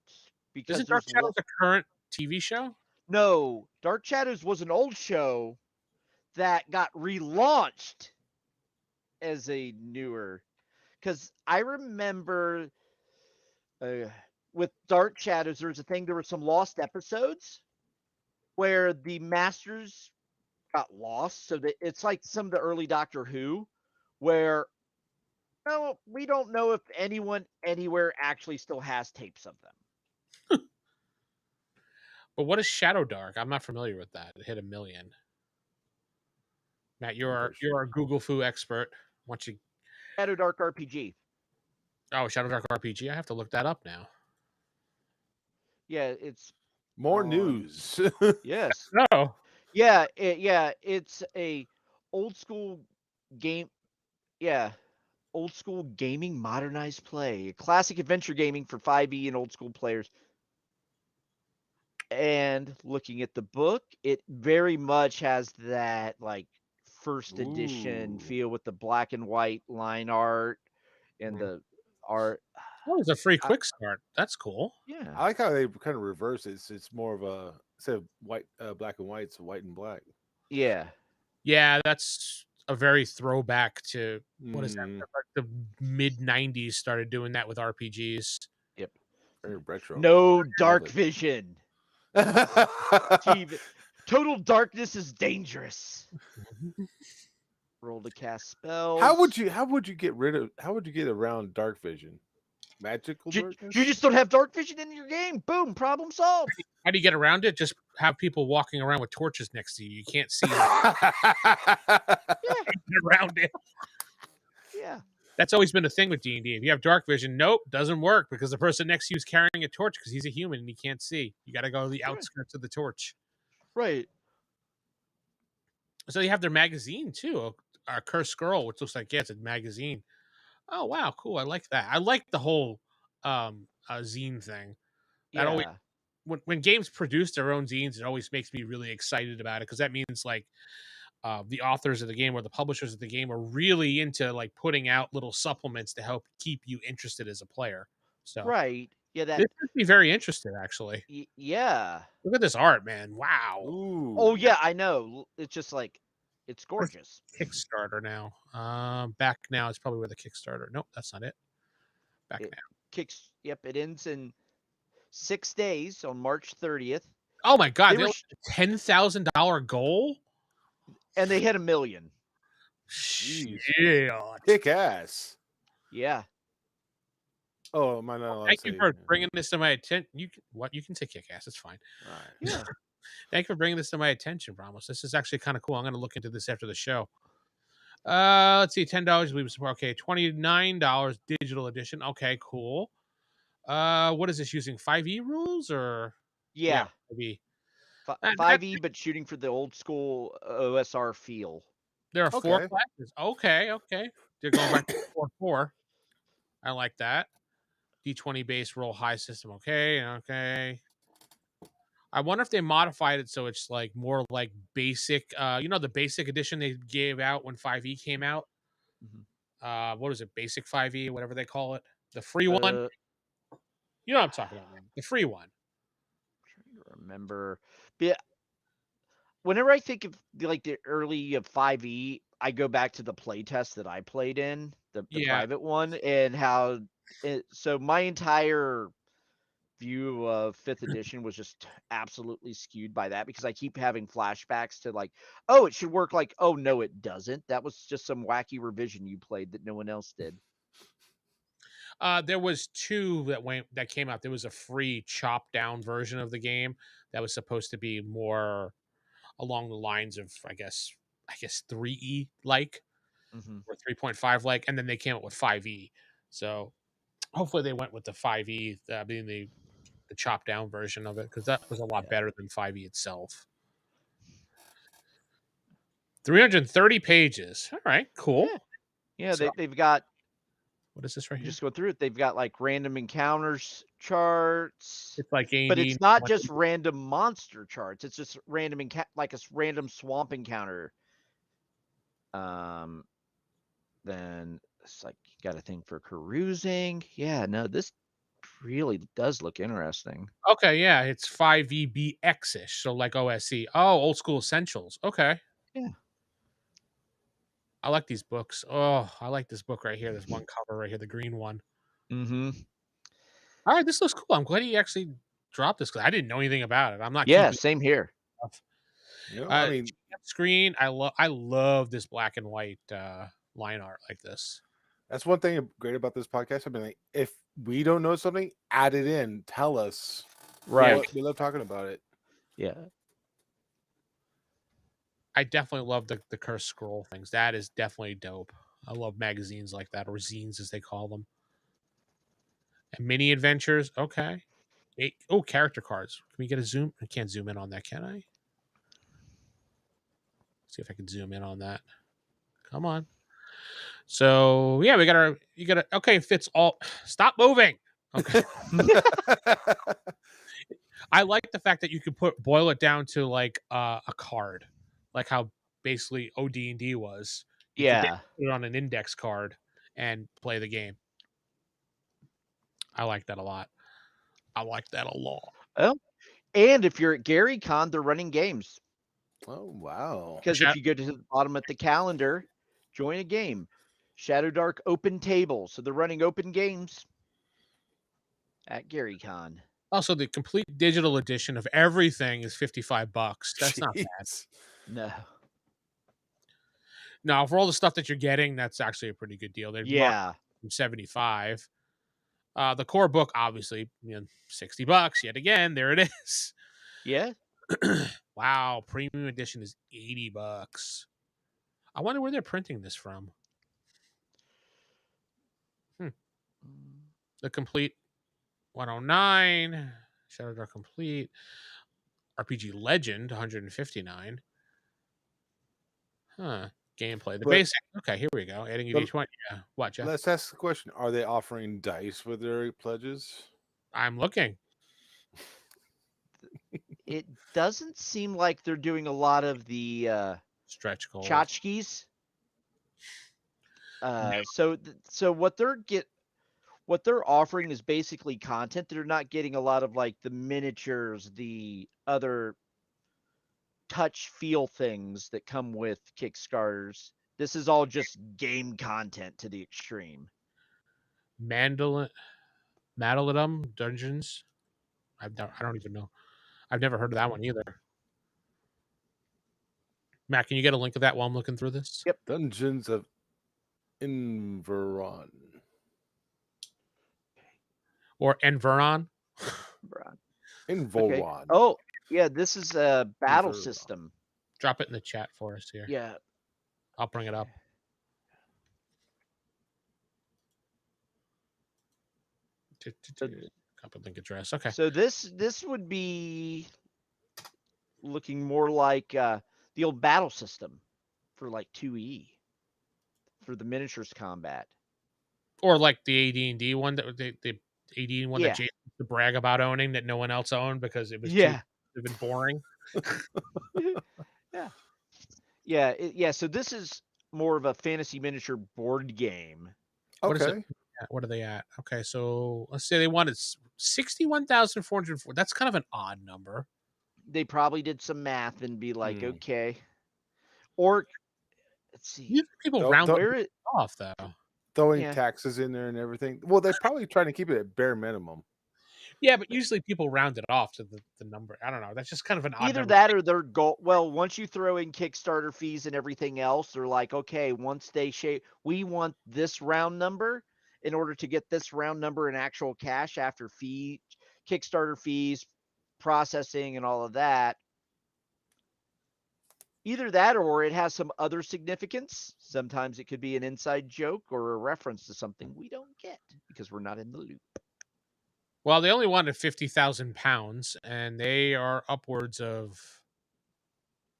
Because Isn't Dark Shadows a current TV show? No, Dark Shadows was an old show that got relaunched as a newer. Because I remember with Dark Shadows, there was a thing. There were some lost episodes where the masters got lost. So that it's like some of the early Doctor Who, where we don't know if anyone anywhere actually still has tapes of them. But what is Shadow Dark? I'm not familiar with that. It hit 1 million. Matt, you're a Google Foo expert. Once you Shadow Dark RPG. Oh, Shadow Dark RPG. I have to look that up now. Yeah, it's more news. Yes. Oh. Yeah, it's a old school game. Yeah, old school gaming modernized play, classic adventure gaming for 5e and old school players. And looking at the book, it very much has that like first edition feel with the black and white line art and the art. Oh, it's a free quick start. That's cool. Yeah, I like how they kind of reverse it. It's more of a instead of white, black and white, it's white and black. Yeah, that's a very throwback to what is that? Like the mid '90s started doing that with RPGs. Yep. Very retro. No dark vision. Total darkness is dangerous. Roll to cast spells. How would you get around dark vision? Magical darkness? You just don't have dark vision in your game. Boom, problem solved. How do you get around it? Just have people walking around with torches next to you. You can't see around it. Yeah. That's always been a thing with D&D. If you have dark vision, nope, doesn't work because the person next to you is carrying a torch because he's a human and he can't see. You got to go to the outskirts of the torch. Right. So you have their magazine too, a Cursed Scroll, which looks like it's a magazine. Oh wow, cool! I like that. I like the whole zine thing. That always when games produce their own zines, it always makes me really excited about it because that means like the authors of the game or the publishers of the game are really into like putting out little supplements to help keep you interested as a player. So right, yeah, that this would be very interesting actually. Yeah, look at this art, man! Wow. Ooh. Oh yeah, I know. It's just like it's gorgeous. Kickstarter now. Back now is probably where the Kickstarter. Nope, that's not it. Back now. Yep, it ends in 6 days on March 30th. Oh my god, they $10,000 goal, and they hit 1 million. Yeah, kick ass. Yeah. Oh, am I not allowed Thank you for bringing this to my attention. You can say kick ass. It's fine. All right. Yeah. Thank you for bringing this to my attention, Ramos. This is actually kind of cool. I'm going to look into this after the show. Let's see, $10 we support. Okay, $29 digital edition. Okay, cool. What is this using 5e rules or Yeah, 5e? 5e, but shooting for the old school OSR feel. There are 4 Okay. classes. Okay. They're going back to 4-4. I like that. D20 base roll high system. Okay. I wonder if they modified it so it's like more like basic. The basic edition they gave out when 5e came out. What is it? Basic 5e, whatever they call it. The free one. You know what I'm talking about, man. The free one. Trying to remember. But yeah, whenever I think of the early of 5e, I go back to the playtest that I played in, the private one, and how so my entire view of 5th edition was just absolutely skewed by that, because I keep having flashbacks to oh, it should work oh, no, it doesn't. That was just some wacky revision you played that no one else did. There was 2 that came out. There was a free chopped down version of the game that was supposed to be more along the lines of I guess 3E like or 3.5 like, and then they came out with 5E. So hopefully they went with the 5E, being the chopped down version of it, because that was a lot better than 5E itself. 330 pages. All right, cool. Yeah, So, they've got. What is this right here? Just go through it. They've got random encounters charts. It's like But AD&D. it's not just random monster charts. It's just random like a random swamp encounter. Then it's like you got a thing for carousing. Yeah, no, this really does look interesting. Okay, yeah, it's 5EBX-ish, so like OSE. Oh, old school essentials. Okay. Yeah. I like these books. Oh, I like this book right here. There's one cover right here, the green one. Mm-hmm. All right, this looks cool. I'm glad he actually dropped this because I didn't know anything about it. I'm not Yeah, keeping same here. stuff. I mean, Screen. I love this black and white line art like this. that's one thing great about this podcast. I mean, like, if we don't know something, add it in. Tell us. Right. We love talking about it. Yeah. I definitely love the Cursed Scroll things. That is definitely dope. I love magazines like that, or zines as they call them. And mini adventures. Okay. Character cards. Can we get a zoom? I can't zoom in on that, can I? See if I can zoom in on that. Come on. So yeah, you got okay, fits all. Stop moving. Okay. I like the fact that you can boil it down to like a card, like how basically OD&D was. You could put it on an index card and play the game. I like that a lot. Oh, and if you're at Gary Con, they're running games. Oh, wow. Because if you go to the bottom of the calendar, join a game. Shadow Dark open table. So they're running open games at Gary Con. Also, the complete digital edition of everything is $55. That's not bad. No. Now, for all the stuff that you're getting, that's actually a pretty good deal. They're from 75. The core book, obviously, $60 yet again. There it is. Yeah. Wow, premium edition is $80. I wonder where they're printing this from. The complete 109, Shadow Dark complete, RPG Legend 159. Huh. Gameplay. The basic. Okay, here we go. Adding each one. Yeah. What, Jeff? Let's ask the question. Are they offering dice with their pledges? I'm looking. It doesn't seem like they're doing a lot of the stretch goals. Tchotchkes. So what they're offering is basically content. They're not getting a lot of like the miniatures, the other touch feel things that come with Kickstarters. This is all just game content to the extreme. Madeladum Dungeons. I don't even know. I've never heard of that one either. Matt, can you get a link of that while I'm looking through this? Yep. Dungeons of Enveron. Or Enveron. Enveron. Okay. Oh, yeah, this is a battle system. Drop it in the chat for us here. Yeah. I'll bring it up. Copy link address. Okay. So this would be looking more like the old battle system for like 2E for the miniatures combat. Or like the AD&D one that the AD one that Yeah. Jason used to brag about owning that no one else owned because it was too Yeah. boring. Yeah. Yeah. Yeah. So this is more of a fantasy miniature board game. What is it? Okay. What are they at? Okay, so let's say they wanted 61,404. That's kind of an odd number. They probably did some math and be like, Hmm. okay. Or let's see. Usually people Don't- round don't- Where it off though. Throwing Yeah. taxes in there and everything. Well, they're probably trying to keep it at bare minimum. Yeah, but usually people round it off to the number. I don't know. That's just kind of an odd either number. that or their goal. Well, once you throw in Kickstarter fees and everything else, they're like, okay, once they shape, we want this round number in order to get this round number in actual cash after Kickstarter fees, processing, and all of that. Either that or it has some other significance. Sometimes it could be an inside joke or a reference to something we don't get because we're not in the loop. Well, they only wanted 50,000 pounds, and they are upwards of,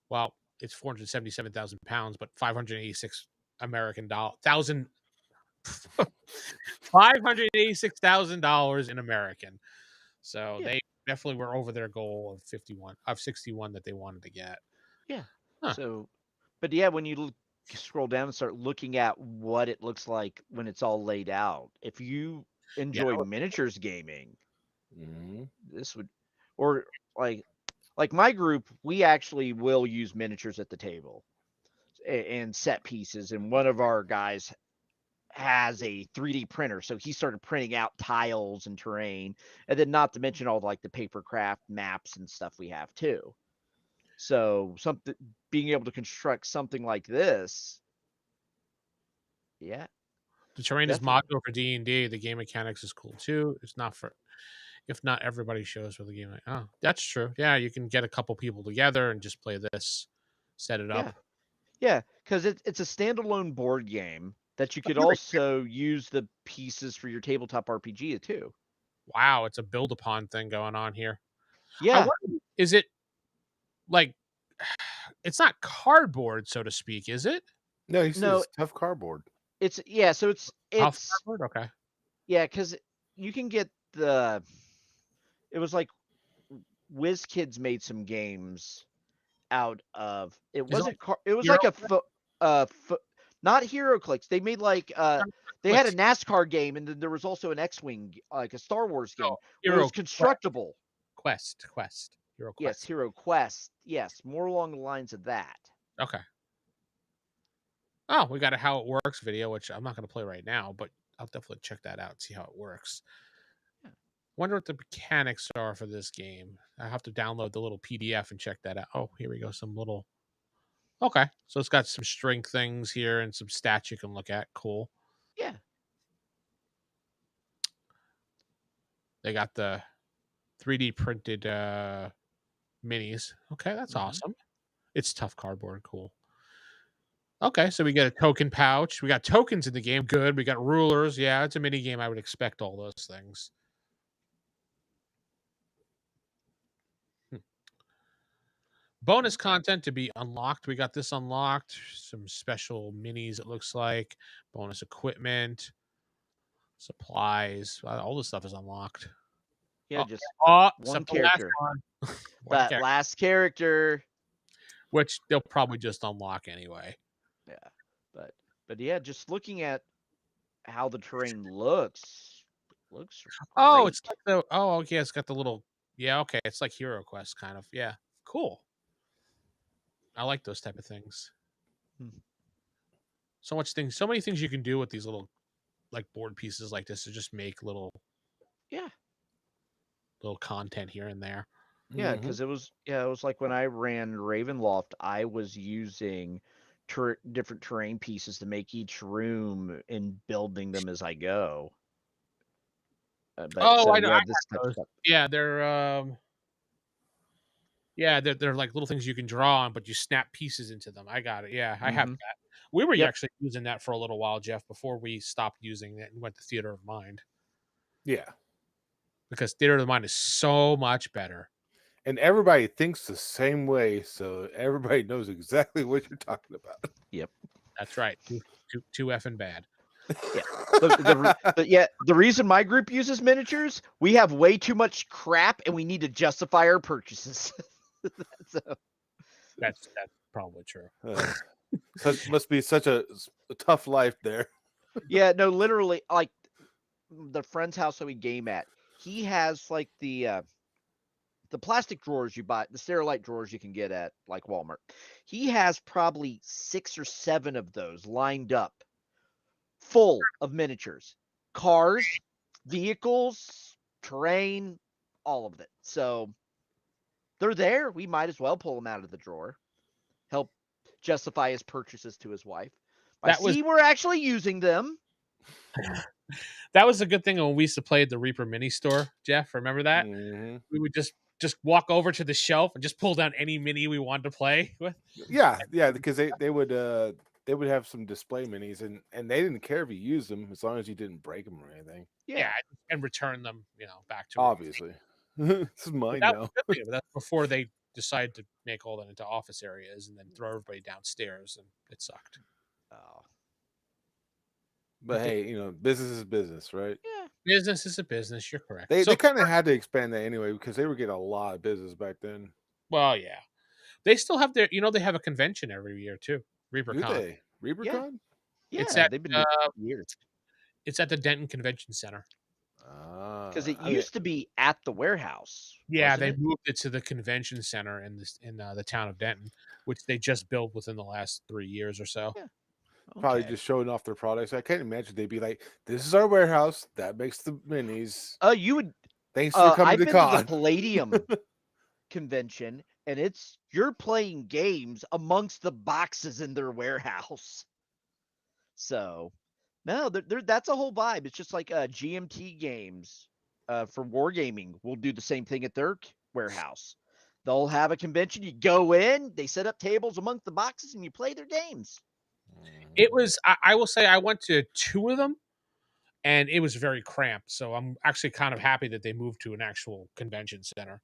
well, it's 477,000 pounds, but 586 American dollar thousand. $586,000 in American. So Yeah. they definitely were over their goal of 61 that they wanted to get. Yeah. Huh. So, but yeah, when you scroll down and start looking at what it looks like when it's all laid out, if you enjoy miniatures gaming, Mhm. this would, or like my group, we actually will use miniatures at the table and set pieces. And one of our guys has a 3D printer, so he started printing out tiles and terrain, and then not to mention all like the papercraft maps and stuff we have too. So something being able to construct something like this, yeah, The terrain is definitely. modular for D&D. The game mechanics is cool too. It's not for, if not everybody shows for the game. Oh, that's true. Yeah, you can get a couple people together and just play this, set it up. Yeah, because it's a standalone board game that you could Here we go. also use the pieces for your tabletop RPG too. Wow, it's a build upon thing going on here. I Yeah, wonder, is it like, it's not cardboard, so to speak, is it? No, he says No. it's tough cardboard. it's yeah, so Off it's cardboard? Okay. yeah, because you can get it was like WizKids made some games out of it Is it wasn't it was Hero like not HeroClix. They made like they had a NASCAR game, and then there was also an X-Wing, like a Star Wars game. Where it was constructible. Quest. Hero Yes, Quest. Hero Quest. Yes, more along the lines of that. Okay. Oh, we got a how it works video, which I'm not going to play right now, but I'll definitely check that out and see how it works. Yeah. Wonder what the mechanics are for this game. I have to download the little PDF and check that out. Oh, here we go. Some little. Okay, so it's got some strength things here and some stats you can look at. Cool. Yeah. They got the 3D printed minis. Okay, that's awesome. It's tough cardboard. Cool. Okay, so we get a token pouch. We got tokens in the game. Good. We got rulers. Yeah, it's a mini game. I would expect all those things. Bonus content to be unlocked. We got this unlocked. Some special minis, it looks like. Bonus equipment. Supplies. All this stuff is unlocked. Yeah, just one character. That character. Last character. Which they'll probably just unlock anyway. Yeah. But yeah, just looking at how the terrain looks great. Oh, it's like okay, it's got the little, yeah, okay, it's like Hero Quest kind of. Yeah, cool. I like those type of things. So many things you can do with these little like board pieces like this to just make little content here and there. Yeah, because it was like when I ran Ravenloft, I was using different terrain pieces to make each room and building them as I go. I know. Yeah, they're like little things you can draw on, but you snap pieces into them. I got it. Yeah, I have that. We were actually using that for a little while, Jeff, before we stopped using it and went to Theater of Mind. Yeah. because theater of the mind is so much better. And everybody thinks the same way, so everybody knows exactly what you're talking about. Yep. That's right. Too effing bad. Yeah. The reason my group uses miniatures, we have way too much crap and we need to justify our purchases. So, That's probably true. Must be such a tough life there. yeah, no, literally, like the friend's house that we game at, he has like the plastic drawers you buy, the Sterilite drawers you can get at like Walmart. He has probably 6 or 7 of those lined up, full of miniatures, cars, vehicles, terrain, all of it. So they're there. We might as well pull them out of the drawer, help justify his purchases to his wife. We're actually using them. That was a good thing when we used to play at the Reaper mini store, Jeff. Remember that? Mm-hmm. We would just walk over to the shelf and just pull down any mini we wanted to play with. Yeah, because they would have some display minis and they didn't care if you used them as long as you didn't break them or anything. Yeah, and return them, back to obviously. This is mine now. That's before they decided to make all that into office areas and then throw everybody downstairs, and it sucked. Oh. But hey, business is business, right? Yeah. Business is a business. You're correct. They kind of had to expand that anyway because they were getting a lot of business back then. Well, yeah. They still have their, they have a convention every year too. ReaperCon. Do they? ReaperCon? Yeah, they've been years. It's at the Denton Convention Center. Because it used to be at the warehouse. Yeah, they moved it to the convention center in the town of Denton, which they just built within the last 3 years or so. Yeah. Okay. Probably just showing off their products. I can't imagine they'd be like, "This is our warehouse that makes the minis." You would. Thanks for coming to con. To the Palladium convention, and you're playing games amongst the boxes in their warehouse. So, no, that's a whole vibe. It's just like GMT games for wargaming will do the same thing at their warehouse. They'll have a convention. You go in, they set up tables amongst the boxes, and you play their games. It was, I will say, I went to 2 of them, and it was very cramped. So I'm actually kind of happy that they moved to an actual convention center.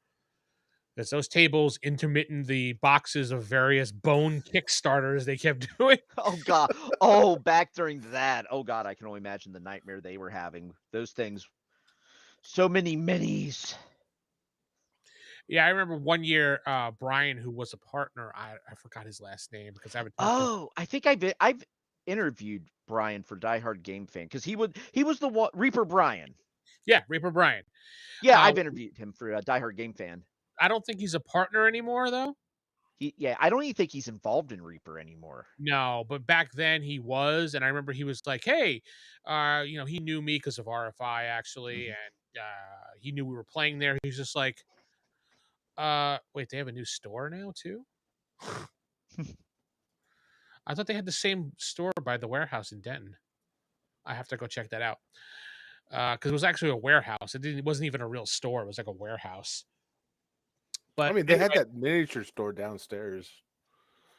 Because those tables intermittent the boxes of various bone Kickstarters they kept doing. Oh, God. Oh, back during that. Oh, God, I can only imagine the nightmare they were having. Those things. So many minis. Yeah, I remember one year, Brian, who was a partner, I forgot his last name because I haven't. I think I've interviewed Brian for Die Hard Game Fan because he was the one, Reaper Brian. Yeah, Reaper Brian. Yeah, I've interviewed him for Die Hard Game Fan. I don't think he's a partner anymore, though. I don't even think he's involved in Reaper anymore. No, but back then he was, and I remember he was like, "Hey, he knew me because of RFI actually, and he knew we were playing there. He's just like, wait, they have a new store now too? I thought they had the same store by the warehouse in Denton. I have to go check that out because it was actually a warehouse. It wasn't even a real store. It was like a warehouse. But I mean, they had that miniature store downstairs.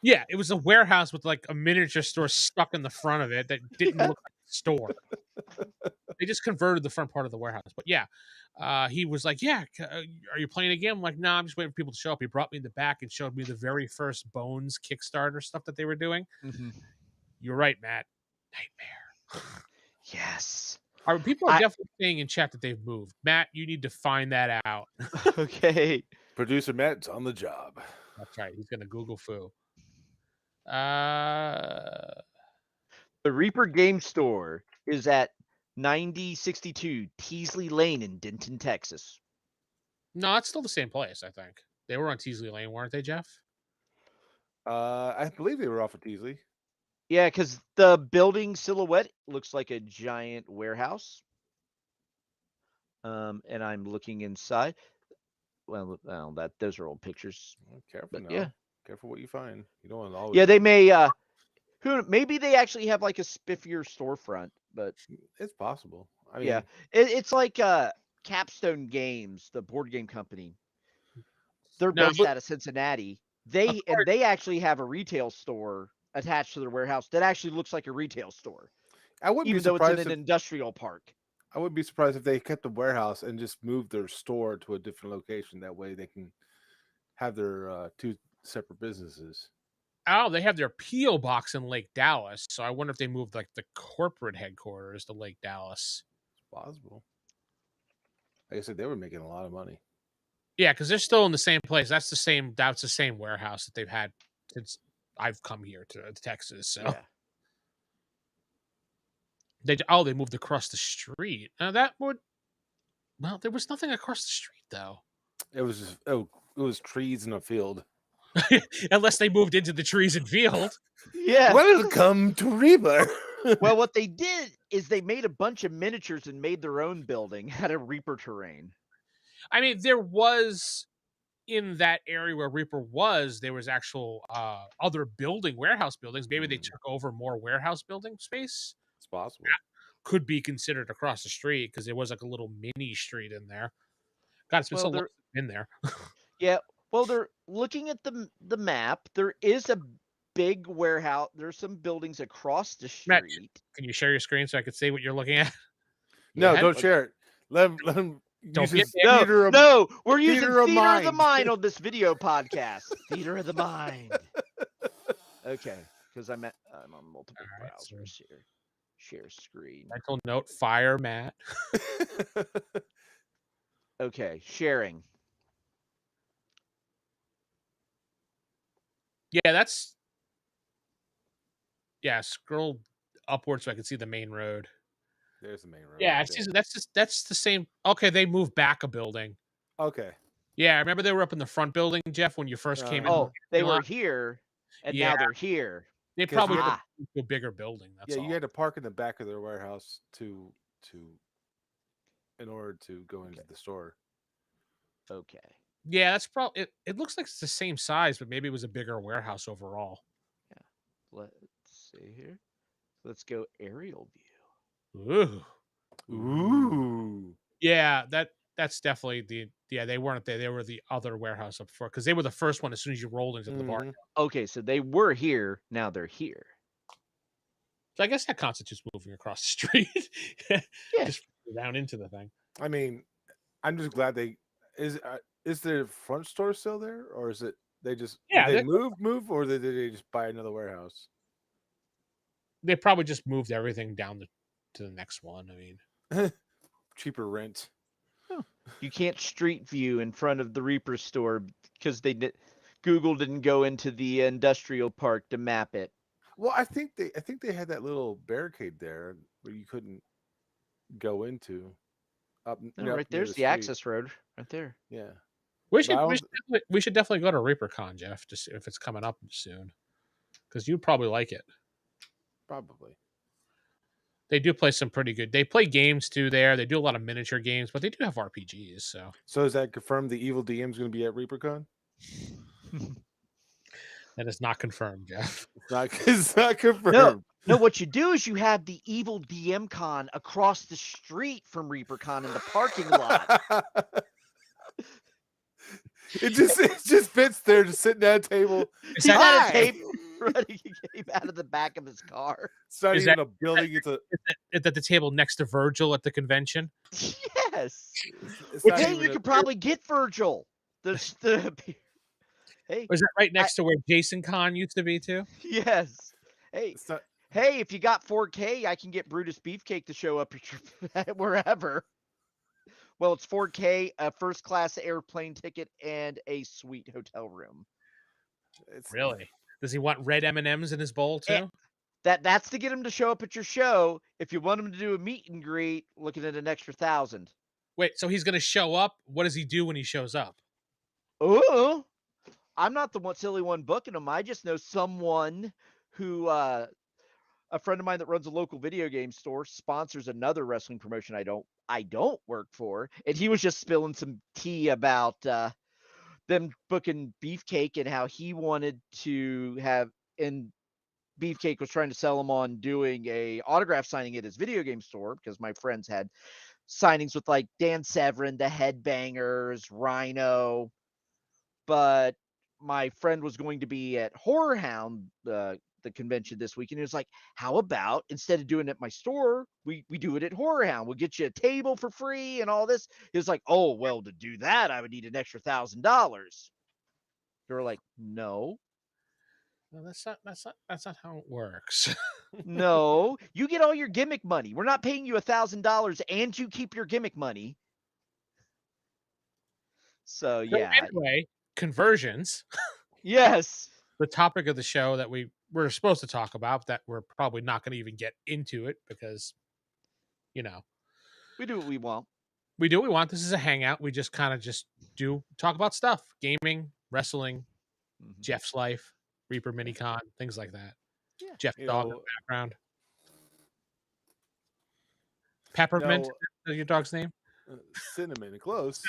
Yeah, it was a warehouse with like a miniature store stuck in the front of it that didn't look like a store. They just converted the front part of the warehouse. But yeah, he was like, "Yeah, are you playing a game?" I'm like, "No, I'm just waiting for people to show up." He brought me in the back and showed me the very first Bones Kickstarter stuff that they were doing. Mm-hmm. You're right, Matt. Nightmare. Yes. People are definitely saying in chat that they've moved. Matt, you need to find that out. Okay. Producer Matt's on the job. That's right. He's gonna Google foo. The Reaper Game Store is at 9062 Teasley Lane in Denton, Texas. No, it's still the same place, I think. They were on Teasley Lane, weren't they, Jeff? I believe they were off of Teasley. Yeah, because the building silhouette looks like a giant warehouse. And I'm looking inside. Well, those are old pictures. Careful now. Yeah. Careful what you find. You don't want to always. Yeah, they may. Maybe they actually have like a spiffier storefront, but it's possible. I mean, yeah, it's like Capstone Games, the board game company. They're based out of Cincinnati. They actually have a retail store attached to their warehouse that actually looks like a retail store. I wouldn't even be though it's surprised in an industrial park. I would be surprised if they kept the warehouse and just moved their store to a different location. That way they can have their two separate businesses. Oh, they have their P.O. box in Lake Dallas. So I wonder if they moved like the corporate headquarters to Lake Dallas. It's possible. Like I said, they were making a lot of money. Yeah, because they're still in the same place. That's the same warehouse that they've had since I've come here to Texas. So Yeah. they moved across the street. That would there was nothing across the street though. It was just it was trees in a field. Unless they moved into the trees and field. Yeah. Welcome to Reaper. Well, what they did is they made a bunch of miniatures and made their own building out of Reaper terrain. I mean, there was in that area where Reaper was, there was actual other warehouse buildings. Maybe they took over more warehouse building space. It's possible. Could be considered across the street because there was like a little mini street in there. God, it's been so long in there. Yeah. Well, they're looking at the map. There is a big warehouse. There's some buildings across the street. Matt, can you share your screen so I can see what you're looking at? No, don't share it. Let him Don't use get his theater of, No, we're using theater of theater of the mind. mind on this video podcast. Theater of the mind. Okay, because I'm on multiple Alright, browsers here. Share screen. Mental note: fire Matt. Okay, sharing. Yeah, scroll upwards so I can see the main road. There's the main road. Yeah, right that's the same. Okay, they moved back a building. Okay. Yeah, I remember they were up in the front building, Jeff, when you first came in. Oh, they were lot. here, and Yeah. now they're here. They 'Cause probably you had had to move to a bigger building. That's all. you had to park in the back of their warehouse in order to go into the store. Okay. Yeah, that's probably it. Looks like it's the same size, but maybe it was a bigger warehouse overall. Yeah. Let's see here. Let's go aerial Ooh. Ooh. Yeah, that's definitely they weren't there. They were the other warehouse up front because they were the first one as soon as you rolled into the bar. view. Okay, so they were here. Now they're here. So I guess that constitutes moving across the street. Yeah. Just down into the thing. I mean, I'm just glad is the front store still there, or is it they just did they move, or did they just buy another warehouse? They probably just moved everything down to the next one. I mean, Cheaper rent. You can't street view in front of the Reaper store because Google didn't go into the industrial park to map it. Well, I think they had that little barricade there where you couldn't go into. Right there's the access road right there. Yeah. we should definitely go to ReaperCon, Jeff, just if it's coming up soon, because you'd probably like it. Probably. They do play some pretty good. They play games too there. They do a lot of miniature games, but they do have RPGs. So is that confirmed? The TheEvilDM is going to be at ReaperCon? That is not confirmed, Jeff. It's not confirmed. No, what you do is you have the TheEvilDM Con across the street from ReaperCon in the parking lot. It just fits there, just sitting at a table. He's had a tape running out of the back of his car. It's not even a building. It's at the table next to Virgil at the convention. Yes. Hey, you could probably get Virgil. Hey, Was that right next to where Jason Con used to be too? Yes. Hey, if you got 4K, I can get Brutus Beefcake to show up at wherever. Well, it's 4K, a first class airplane ticket, and a suite hotel room. Really? Does he want red M&Ms in his bowl too? That's to get him to show up at your show. If you want him to do a meet and greet, looking at an extra 1,000. Wait, so he's going to show up? What does he do when he shows up? Oh, I'm not the silly one booking him. I just know someone who, a friend of mine that runs a local video game store, sponsors another wrestling promotion I don't work for, and he was just spilling some tea about them booking Beefcake and how he wanted to have, and Beefcake was trying to sell him on doing a autograph signing at his video game store because my friends had signings with like Dan Severin, the Headbangers, Rhino, but my friend was going to be at Horror Hound, the the convention this week, and he was like, how about instead of doing it at my store, we do it at Horror Hound. We'll get you a table for free and all this. He was like, oh, well, to do that, I would need an extra $1,000. They were like, no. No, that's not how it works. No, you get all your gimmick money. We're not paying you $1,000 and you keep your gimmick money. So yeah. Anyway, conversions. Yes. The topic of the show that we were supposed to talk about, that we're probably not going to even get into it because, you know, We do what we want. we do what we want. This is a hangout. We just kind of just talk about stuff, gaming, wrestling, Jeff's life, Reaper Minicon, things like that. Yeah. Jeff's dog in the background. Peppermint, is your dog's name? Cinnamon, close.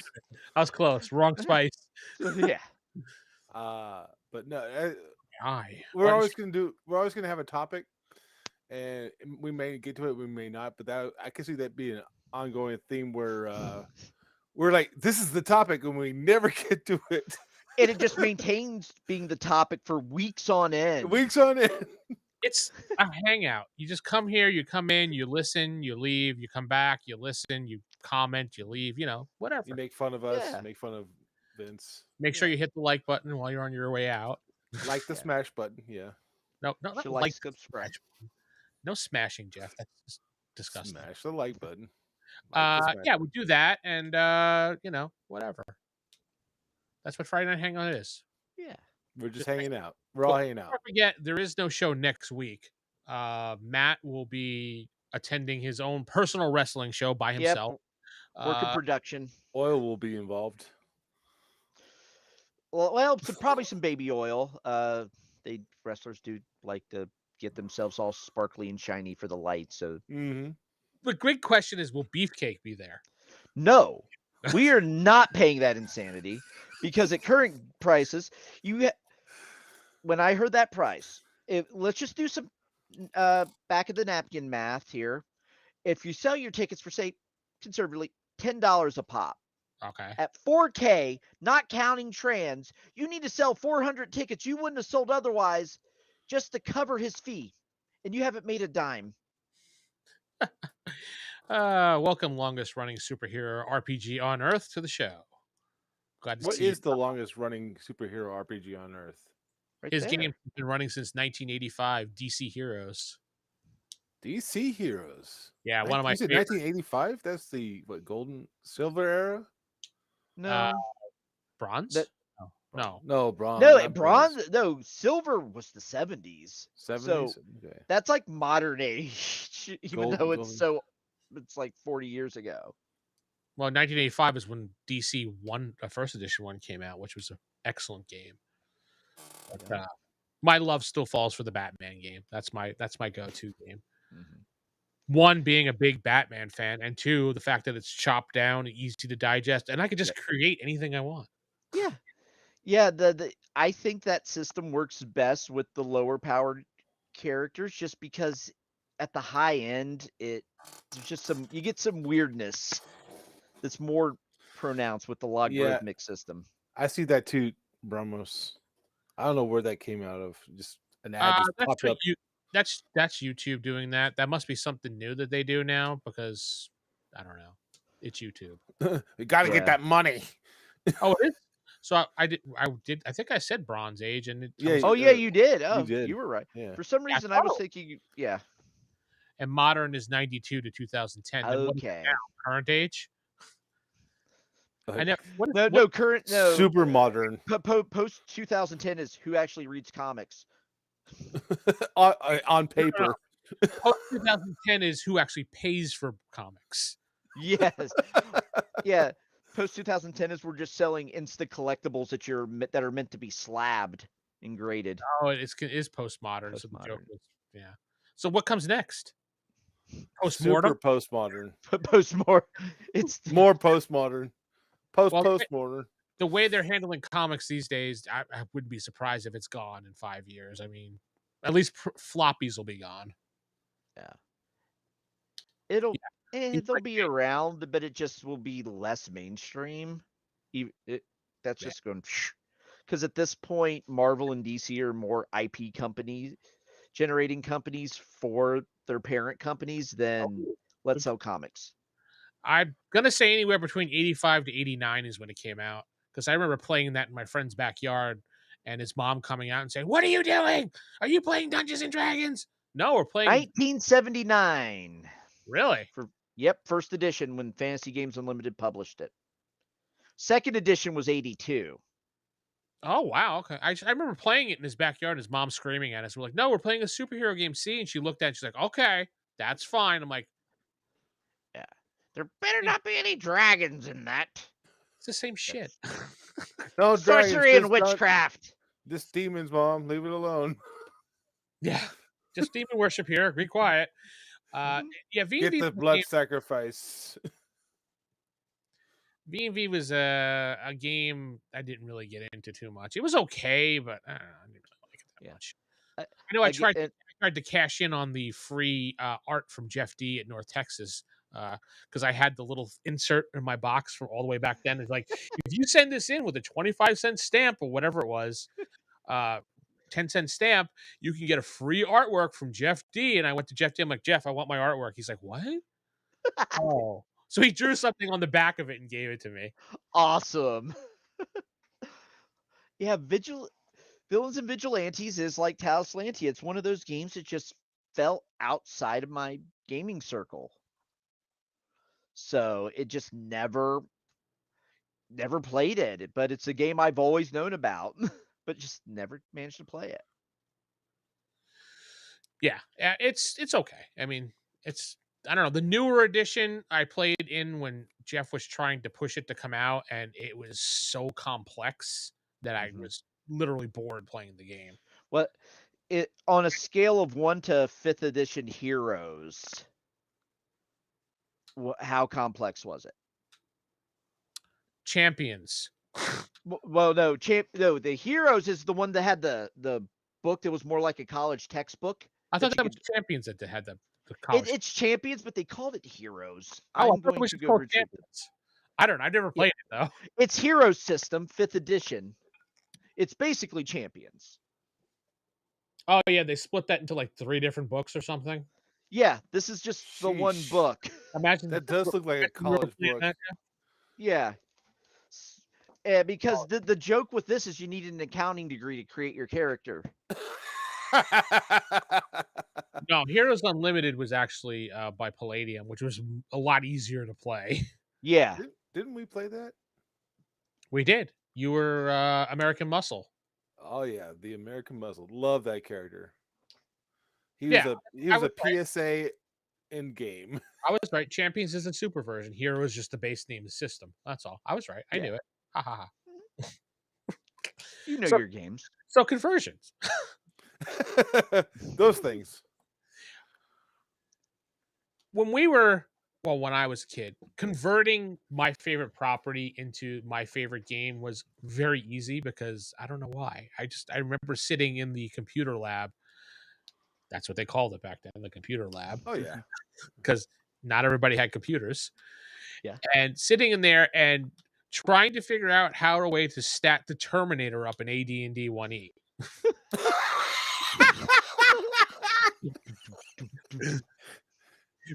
I was close. Wrong spice. Yeah. But no, Hi. we're always gonna have a topic, and we may get to it, we may not. But that I can see that being an ongoing theme where we're like, this is the topic, and we never get to it. And it just maintains being the topic for weeks on end. Weeks on end. It's a hangout. You just come here, you come in, you listen, you leave, you come back, you listen, you comment, you leave, whatever. You make fun of us, Yeah. make fun of Vince. Make sure you hit the like button while you're on your way out. Like the smash button, yeah. No, not Should like subscribe. No smashing, Jeff. That's just disgusting. Smash the like button. Yeah, we do that, and whatever. That's what Friday Night Hangout is. Yeah. We're just hanging out. We're all hanging out. Don't forget, there is no show next week. Matt will be attending his own personal wrestling show by himself. Work in production. Oil will be involved. Well, probably some baby oil. Wrestlers do like to get themselves all sparkly and shiny for the light. So the great question is, will Beefcake be there? No, we are not paying that insanity because at current prices, when I heard that price, let's just do some back of the napkin math here. If you sell your tickets for, say, conservatively $10 a pop. Okay. At 4K, not counting trans, you need to sell 400 tickets you wouldn't have sold otherwise just to cover his fee. And you haven't made a dime. Welcome, longest running superhero RPG on Earth, to the show. Glad to What see is you. the longest running superhero RPG on Earth? His game has been running since 1985, DC Heroes. DC Heroes. Yeah, one of my favorites. 1985? That's the silver era? No. Bronze? No, bronze. No, bronze. No, silver was the 70s. 70s? So okay. that's like modern age, even though it's like 40 years ago. Well, 1985 is when DC first edition one came out, which was an excellent game. But, my love still falls for the Batman game. That's my go-to game. One, being a big Batman fan, and two, the fact that it's chopped down, easy to digest, and I could just create anything I want. Yeah. I think that system works best with the lower powered characters, just because at the high end, there's just you get some weirdness that's more pronounced with the logarithmic system. I see that too, Bramos. I don't know where that came out of. Just an ad just popped up. That's YouTube doing that. That must be something new that they do now, because I don't know. It's YouTube. We got to get that money. Oh, it is. So I think I said Bronze Age, and you did. Oh, you were right. Yeah. For some reason, I was thinking, yeah. And modern is 92 to 2010. Okay. Current age. Current. No. Super modern. Post 2010 is who actually reads comics. on paper. Post 2010 is who actually pays for comics. Yes. Yeah. Post 2010 is we're just selling instant collectibles that are meant to be slabbed and graded. Oh, it is postmodern. So the joke was, yeah. So what comes next? Postmortem. Super postmodern. Postmortem. It's more postmodern. Postmodern. The way they're handling comics these days, I wouldn't be surprised if it's gone in 5 years. I mean, at least floppies will be gone. Yeah. They'll be around, but it just will be less mainstream. That's just going, because at this point, Marvel and DC are more IP companies. generating companies for their parent companies than Let's Sell Comics. I'm gonna say anywhere between 85 to 89 is when it came out, because I remember playing that in my friend's backyard and his mom coming out and saying, "What are you doing? Are you playing Dungeons and Dragons?" No, we're playing. 1979. Really? First edition when Fantasy Games Unlimited published it. Second edition was 82. Oh wow, okay. I remember playing it in his backyard. His mom screaming at us. We're like, "No, we're playing a superhero game." See, and she looked at it, she's like, "Okay, that's fine." I'm like, Yeah, there better not be any dragons in that. "It's the same shit." No Sorcery dragons, and witchcraft. Just demons, Mom. Leave it alone. Yeah, just demon worship here. Be quiet. Yeah, Get the blood sacrifice. V&V was a game I didn't really get into too much. It was okay, but I don't know, I didn't really like it that much. I know I tried to cash in on the free art from Jeff D at North Texas, because I had the little insert in my box from all the way back then. It's like, if you send this in with a 25-cent stamp or whatever it was, 10-cent stamp, you can get a free artwork from Jeff D. And I went to Jeff D. I'm like, "Jeff, I want my artwork." He's like, "What?" Oh. So he drew something on the back of it and gave it to me. Awesome. Yeah, Villains and Vigilantes is like Talos Lantia. It's one of those games that just fell outside of my gaming circle. So it just never played it. But it's a game I've always known about, but just never managed to play it. Yeah, it's okay. I mean, I don't know. The newer edition I played in when Jeff was trying to push it to come out, and it was so complex that I was literally bored playing the game. What it on a scale of 1 to 5th edition Heroes, how complex was it? Champions. Well, no, the Heroes is the one that had the book that was more like a college textbook. I thought that was Champions that had the college. It's Champions, but they called it Heroes. I'm going to go Champions. I don't know. I never played it though. It's Heroes System 5th edition. It's basically Champions. Oh yeah, they split that into like 3 different books or something. Yeah, this is just the one book. Imagine that does look like a college book. Yeah. Because the joke with this is you need an accounting degree to create your character. No, Heroes Unlimited was actually by Palladium, which was a lot easier to play. Yeah. Didn't we play that? We did. You were American Muscle. Oh yeah, the American Muscle. Love that character. He was a PSA in game. I was right. Champions is a super version. Hero is just the base name of the system. That's all. I was right. I knew it. Ha ha ha. You know your games. So conversions. Those things. When I was a kid, converting my favorite property into my favorite game was very easy because I don't know why. I remember sitting in the computer lab. That's what they called it back then, the computer lab. Oh yeah. Because not everybody had computers. Yeah. And sitting in there and trying to figure out how a way to stat the Terminator up in AD&D 1E.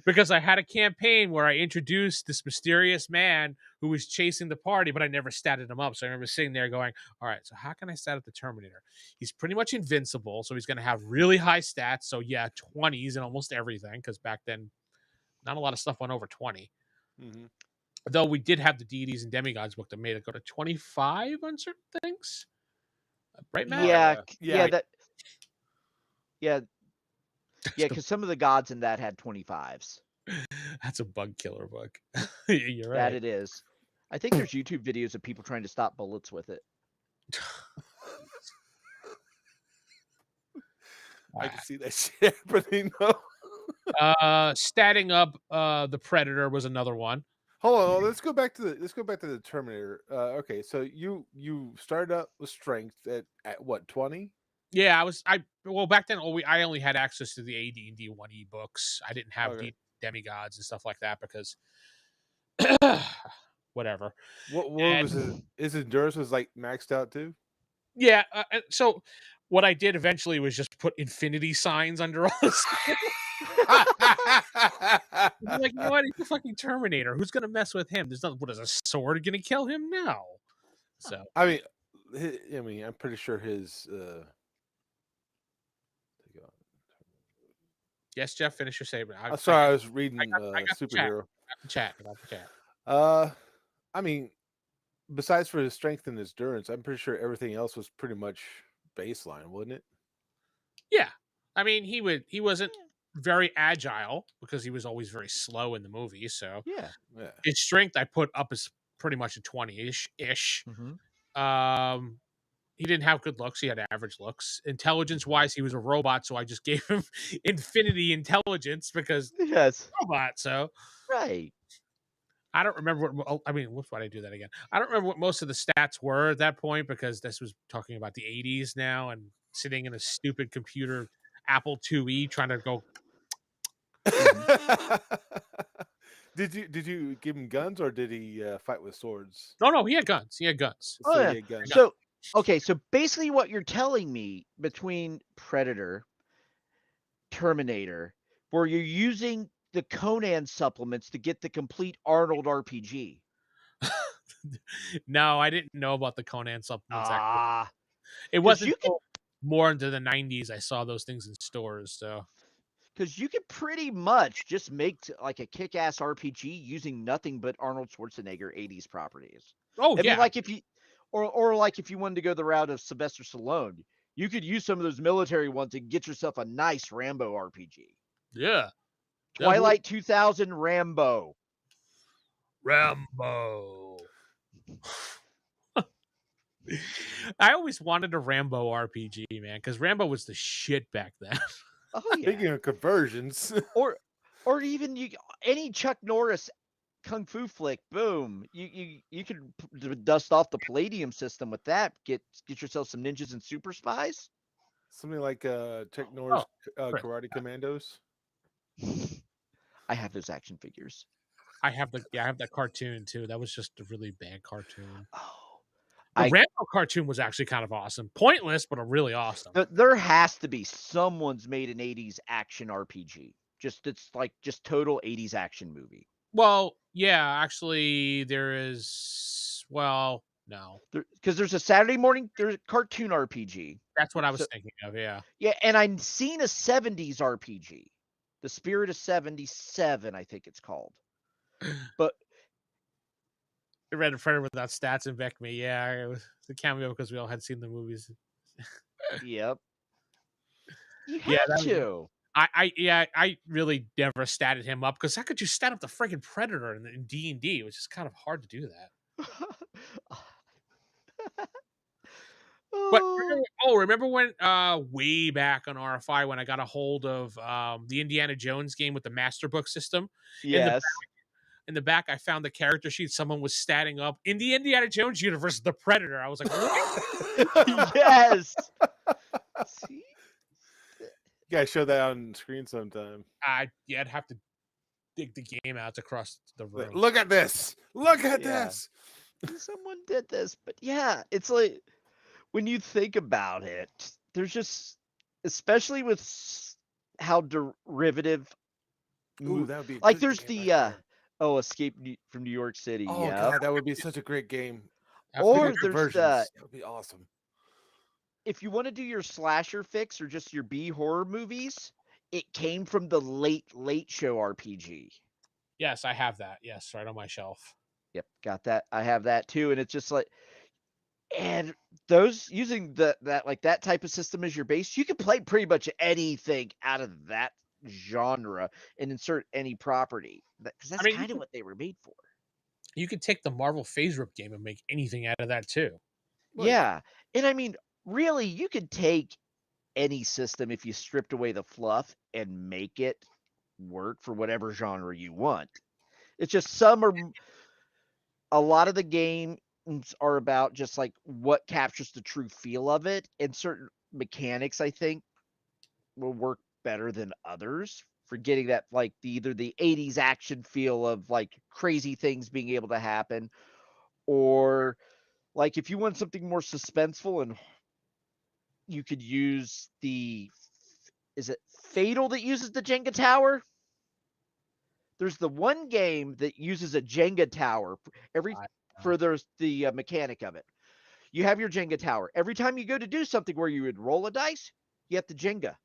Because I had a campaign where I introduced this mysterious man who was chasing the party, but I never statted him up. So I remember sitting there going, all right, so how can I stat up the Terminator? He's pretty much invincible, so he's going to have really high stats. So yeah, 20s and almost everything, because back then, not a lot of stuff went over 20. Mm-hmm. Though we did have the deities and demigods book that made it go to 25 on certain things. Right, Matt? Yeah, because some of the gods in that had 25s. That's a bug killer book. You're right. That it is. I think there's YouTube videos of people trying to stop bullets with it. I can see that shit happening though. Statting up the Predator was another one. Hold on, let's go back to the Terminator. Okay, so you started up with strength at what, 20? Yeah, back then I only had access to the AD&D 1E books. I didn't have the demigods and stuff like that because whatever. What was his endurance was like maxed out too? Yeah, so What I did eventually was just put infinity signs under all this. I'm like, you know what? He's the fucking Terminator. Who's gonna mess with him? There's not. What is a sword gonna kill him? No. So I mean, I'm pretty sure his. yes, Jeff, finish your statement. Sorry, I was reading I got the chat. superhero. I got the chat. I got the chat. I mean, besides for his strength and his endurance, I'm pretty sure everything else was pretty much baseline, wasn't it? Yeah, I mean, he wasn't very agile because he was always very slow in the movie. So Yeah. his strength I put up as pretty much a 20-ish. Mm-hmm. He didn't have good looks. He had average looks. Intelligence wise, he was a robot, so I just gave him infinity intelligence because Yes. robot. So Right. I don't remember what. I mean, why did I do that again? I don't remember what most of the stats were at that point because this was talking about the 80s now and sitting in a stupid computer Apple IIe trying to go. Did you give him guns or did he fight with swords? No, he had guns. He had guns. Oh, So yeah. he had guns. So, okay, so basically what you're telling me between Predator, Terminator, where you're using the Conan supplements to get the complete Arnold RPG. No, I didn't know about the Conan supplements. Ah, It wasn't you can, more into the 90s. I saw those things in stores. So because you could pretty much just make like a kick-ass RPG using nothing but Arnold Schwarzenegger 80s properties. oh I yeah, mean, like if you, or like if you wanted to go the route of Sylvester Stallone, you could use some of those military ones and get yourself a nice Rambo RPG. yeah. Twilight 2000 Rambo. I always wanted a Rambo RPG, man, because Rambo was the shit back then. Oh yeah. Speaking of conversions, or even any Chuck Norris kung fu flick, boom. You could dust off the Palladium system with that. Get yourself some ninjas and super spies. something like Chuck Norris Karate Commandos. I have those action figures. I have that cartoon too. That was just a really bad cartoon. Oh. The Rambo cartoon was actually kind of awesome. Pointless, but really awesome. There has to be someone's made an 80s action RPG. It's like just total 80s action movie. Well, yeah, actually there is no. Because there's a Saturday morning, there's a cartoon RPG. That's what I was thinking of, yeah. Yeah, and I've seen a 70s RPG. The Spirit of 77, I think it's called. But I read a friend without stats and Beck me. Yeah, it was a cameo because we all had seen the movies. Yep. You have to. I really never statted him up because how could you stat up the freaking Predator in D&D? It was just kind of hard to do that. But remember when way back on RFI when I got a hold of the Indiana Jones game with the Master Book system? Yes. In the back, I found the character sheet. Someone was statting up in the Indiana Jones universe, the Predator. I was like, what? Yes. See? You guys show that on screen sometime. I'd have to dig the game out across the room. Look at this. Look at this. Someone did this. But yeah, it's like when you think about it, there's just, especially with how derivative. Ooh, that would be like there's the Escape from New York City. Oh god, that would be such a great game. Or there's that would be awesome. If you want to do your slasher fix or just your B horror movies, it came from the late show RPG. Yes, I have that. Yes, right on my shelf. Yep, got that. I have that too, and it's just like, and those using that type of system as your base, you can play pretty much anything out of that genre and insert any property because that's kind of what they were made for. You could take the Marvel Phase Rip game and make anything out of that too. Yeah, and I mean, really, you could take any system if you stripped away the fluff and make it work for whatever genre you want. It's just a lot of the games are about just like what captures the true feel of it, and certain mechanics I think will work better than others for getting that like either the 80s action feel of like crazy things being able to happen, or like if you want something more suspenseful and You could use is it Fatal that uses the Jenga tower? There's the one game that uses a Jenga tower for the mechanic of it. You have your Jenga tower. Every time you go to do something where you would roll a dice, you have to Jenga.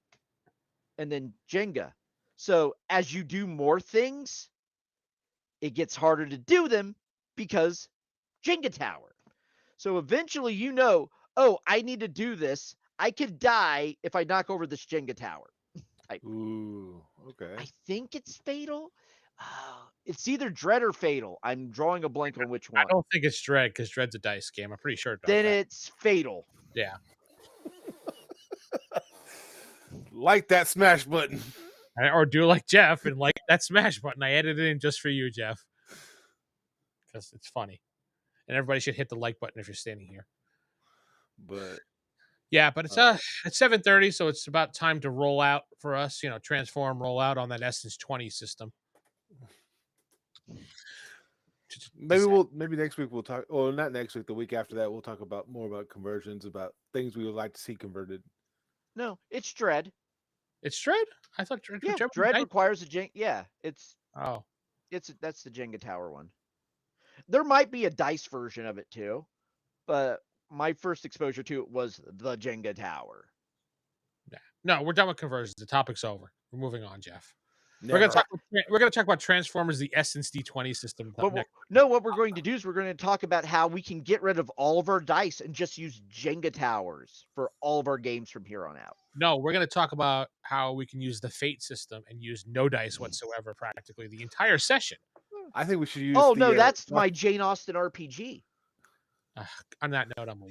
And then Jenga. So as you do more things, it gets harder to do them because Jenga tower. So eventually oh, I need to do this. I could die if I knock over this Jenga tower. Ooh, okay. I think it's Fatal. It's either Dread or Fatal. I'm drawing a blank on which one. I don't think it's Dread because Dread's a dice game. I'm pretty sure. Then it's Fatal. Yeah. Like that smash button. Or do like Jeff and like that smash button. I added it in just for you, Jeff. Because it's funny. And everybody should hit the like button if you're standing here. But yeah, but it's 7:30, so it's about time to roll out for us, transform, roll out on that Essence 20 system. Maybe next week we'll talk, or not next week, the week after that, we'll talk more about conversions, about things we would like to see converted. No, it's Dread. It's Dread? I thought Dread. Yeah, Dread requires a Jenga. Yeah, that's the Jenga tower one. There might be a dice version of it too, but my first exposure to it was the Jenga tower. Yeah. No, we're done with conversions. The topic's over. We're moving on, Jeff. We're gonna talk about Transformers, the Essence D20 system. What we're going to do is we're going to talk about how we can get rid of all of our dice and just use Jenga towers for all of our games from here on out. No, we're going to talk about how we can use the Fate system and use no dice whatsoever, practically the entire session. I think we should use. Oh no, that's my Jane Austen RPG. On that note, I'm leaving.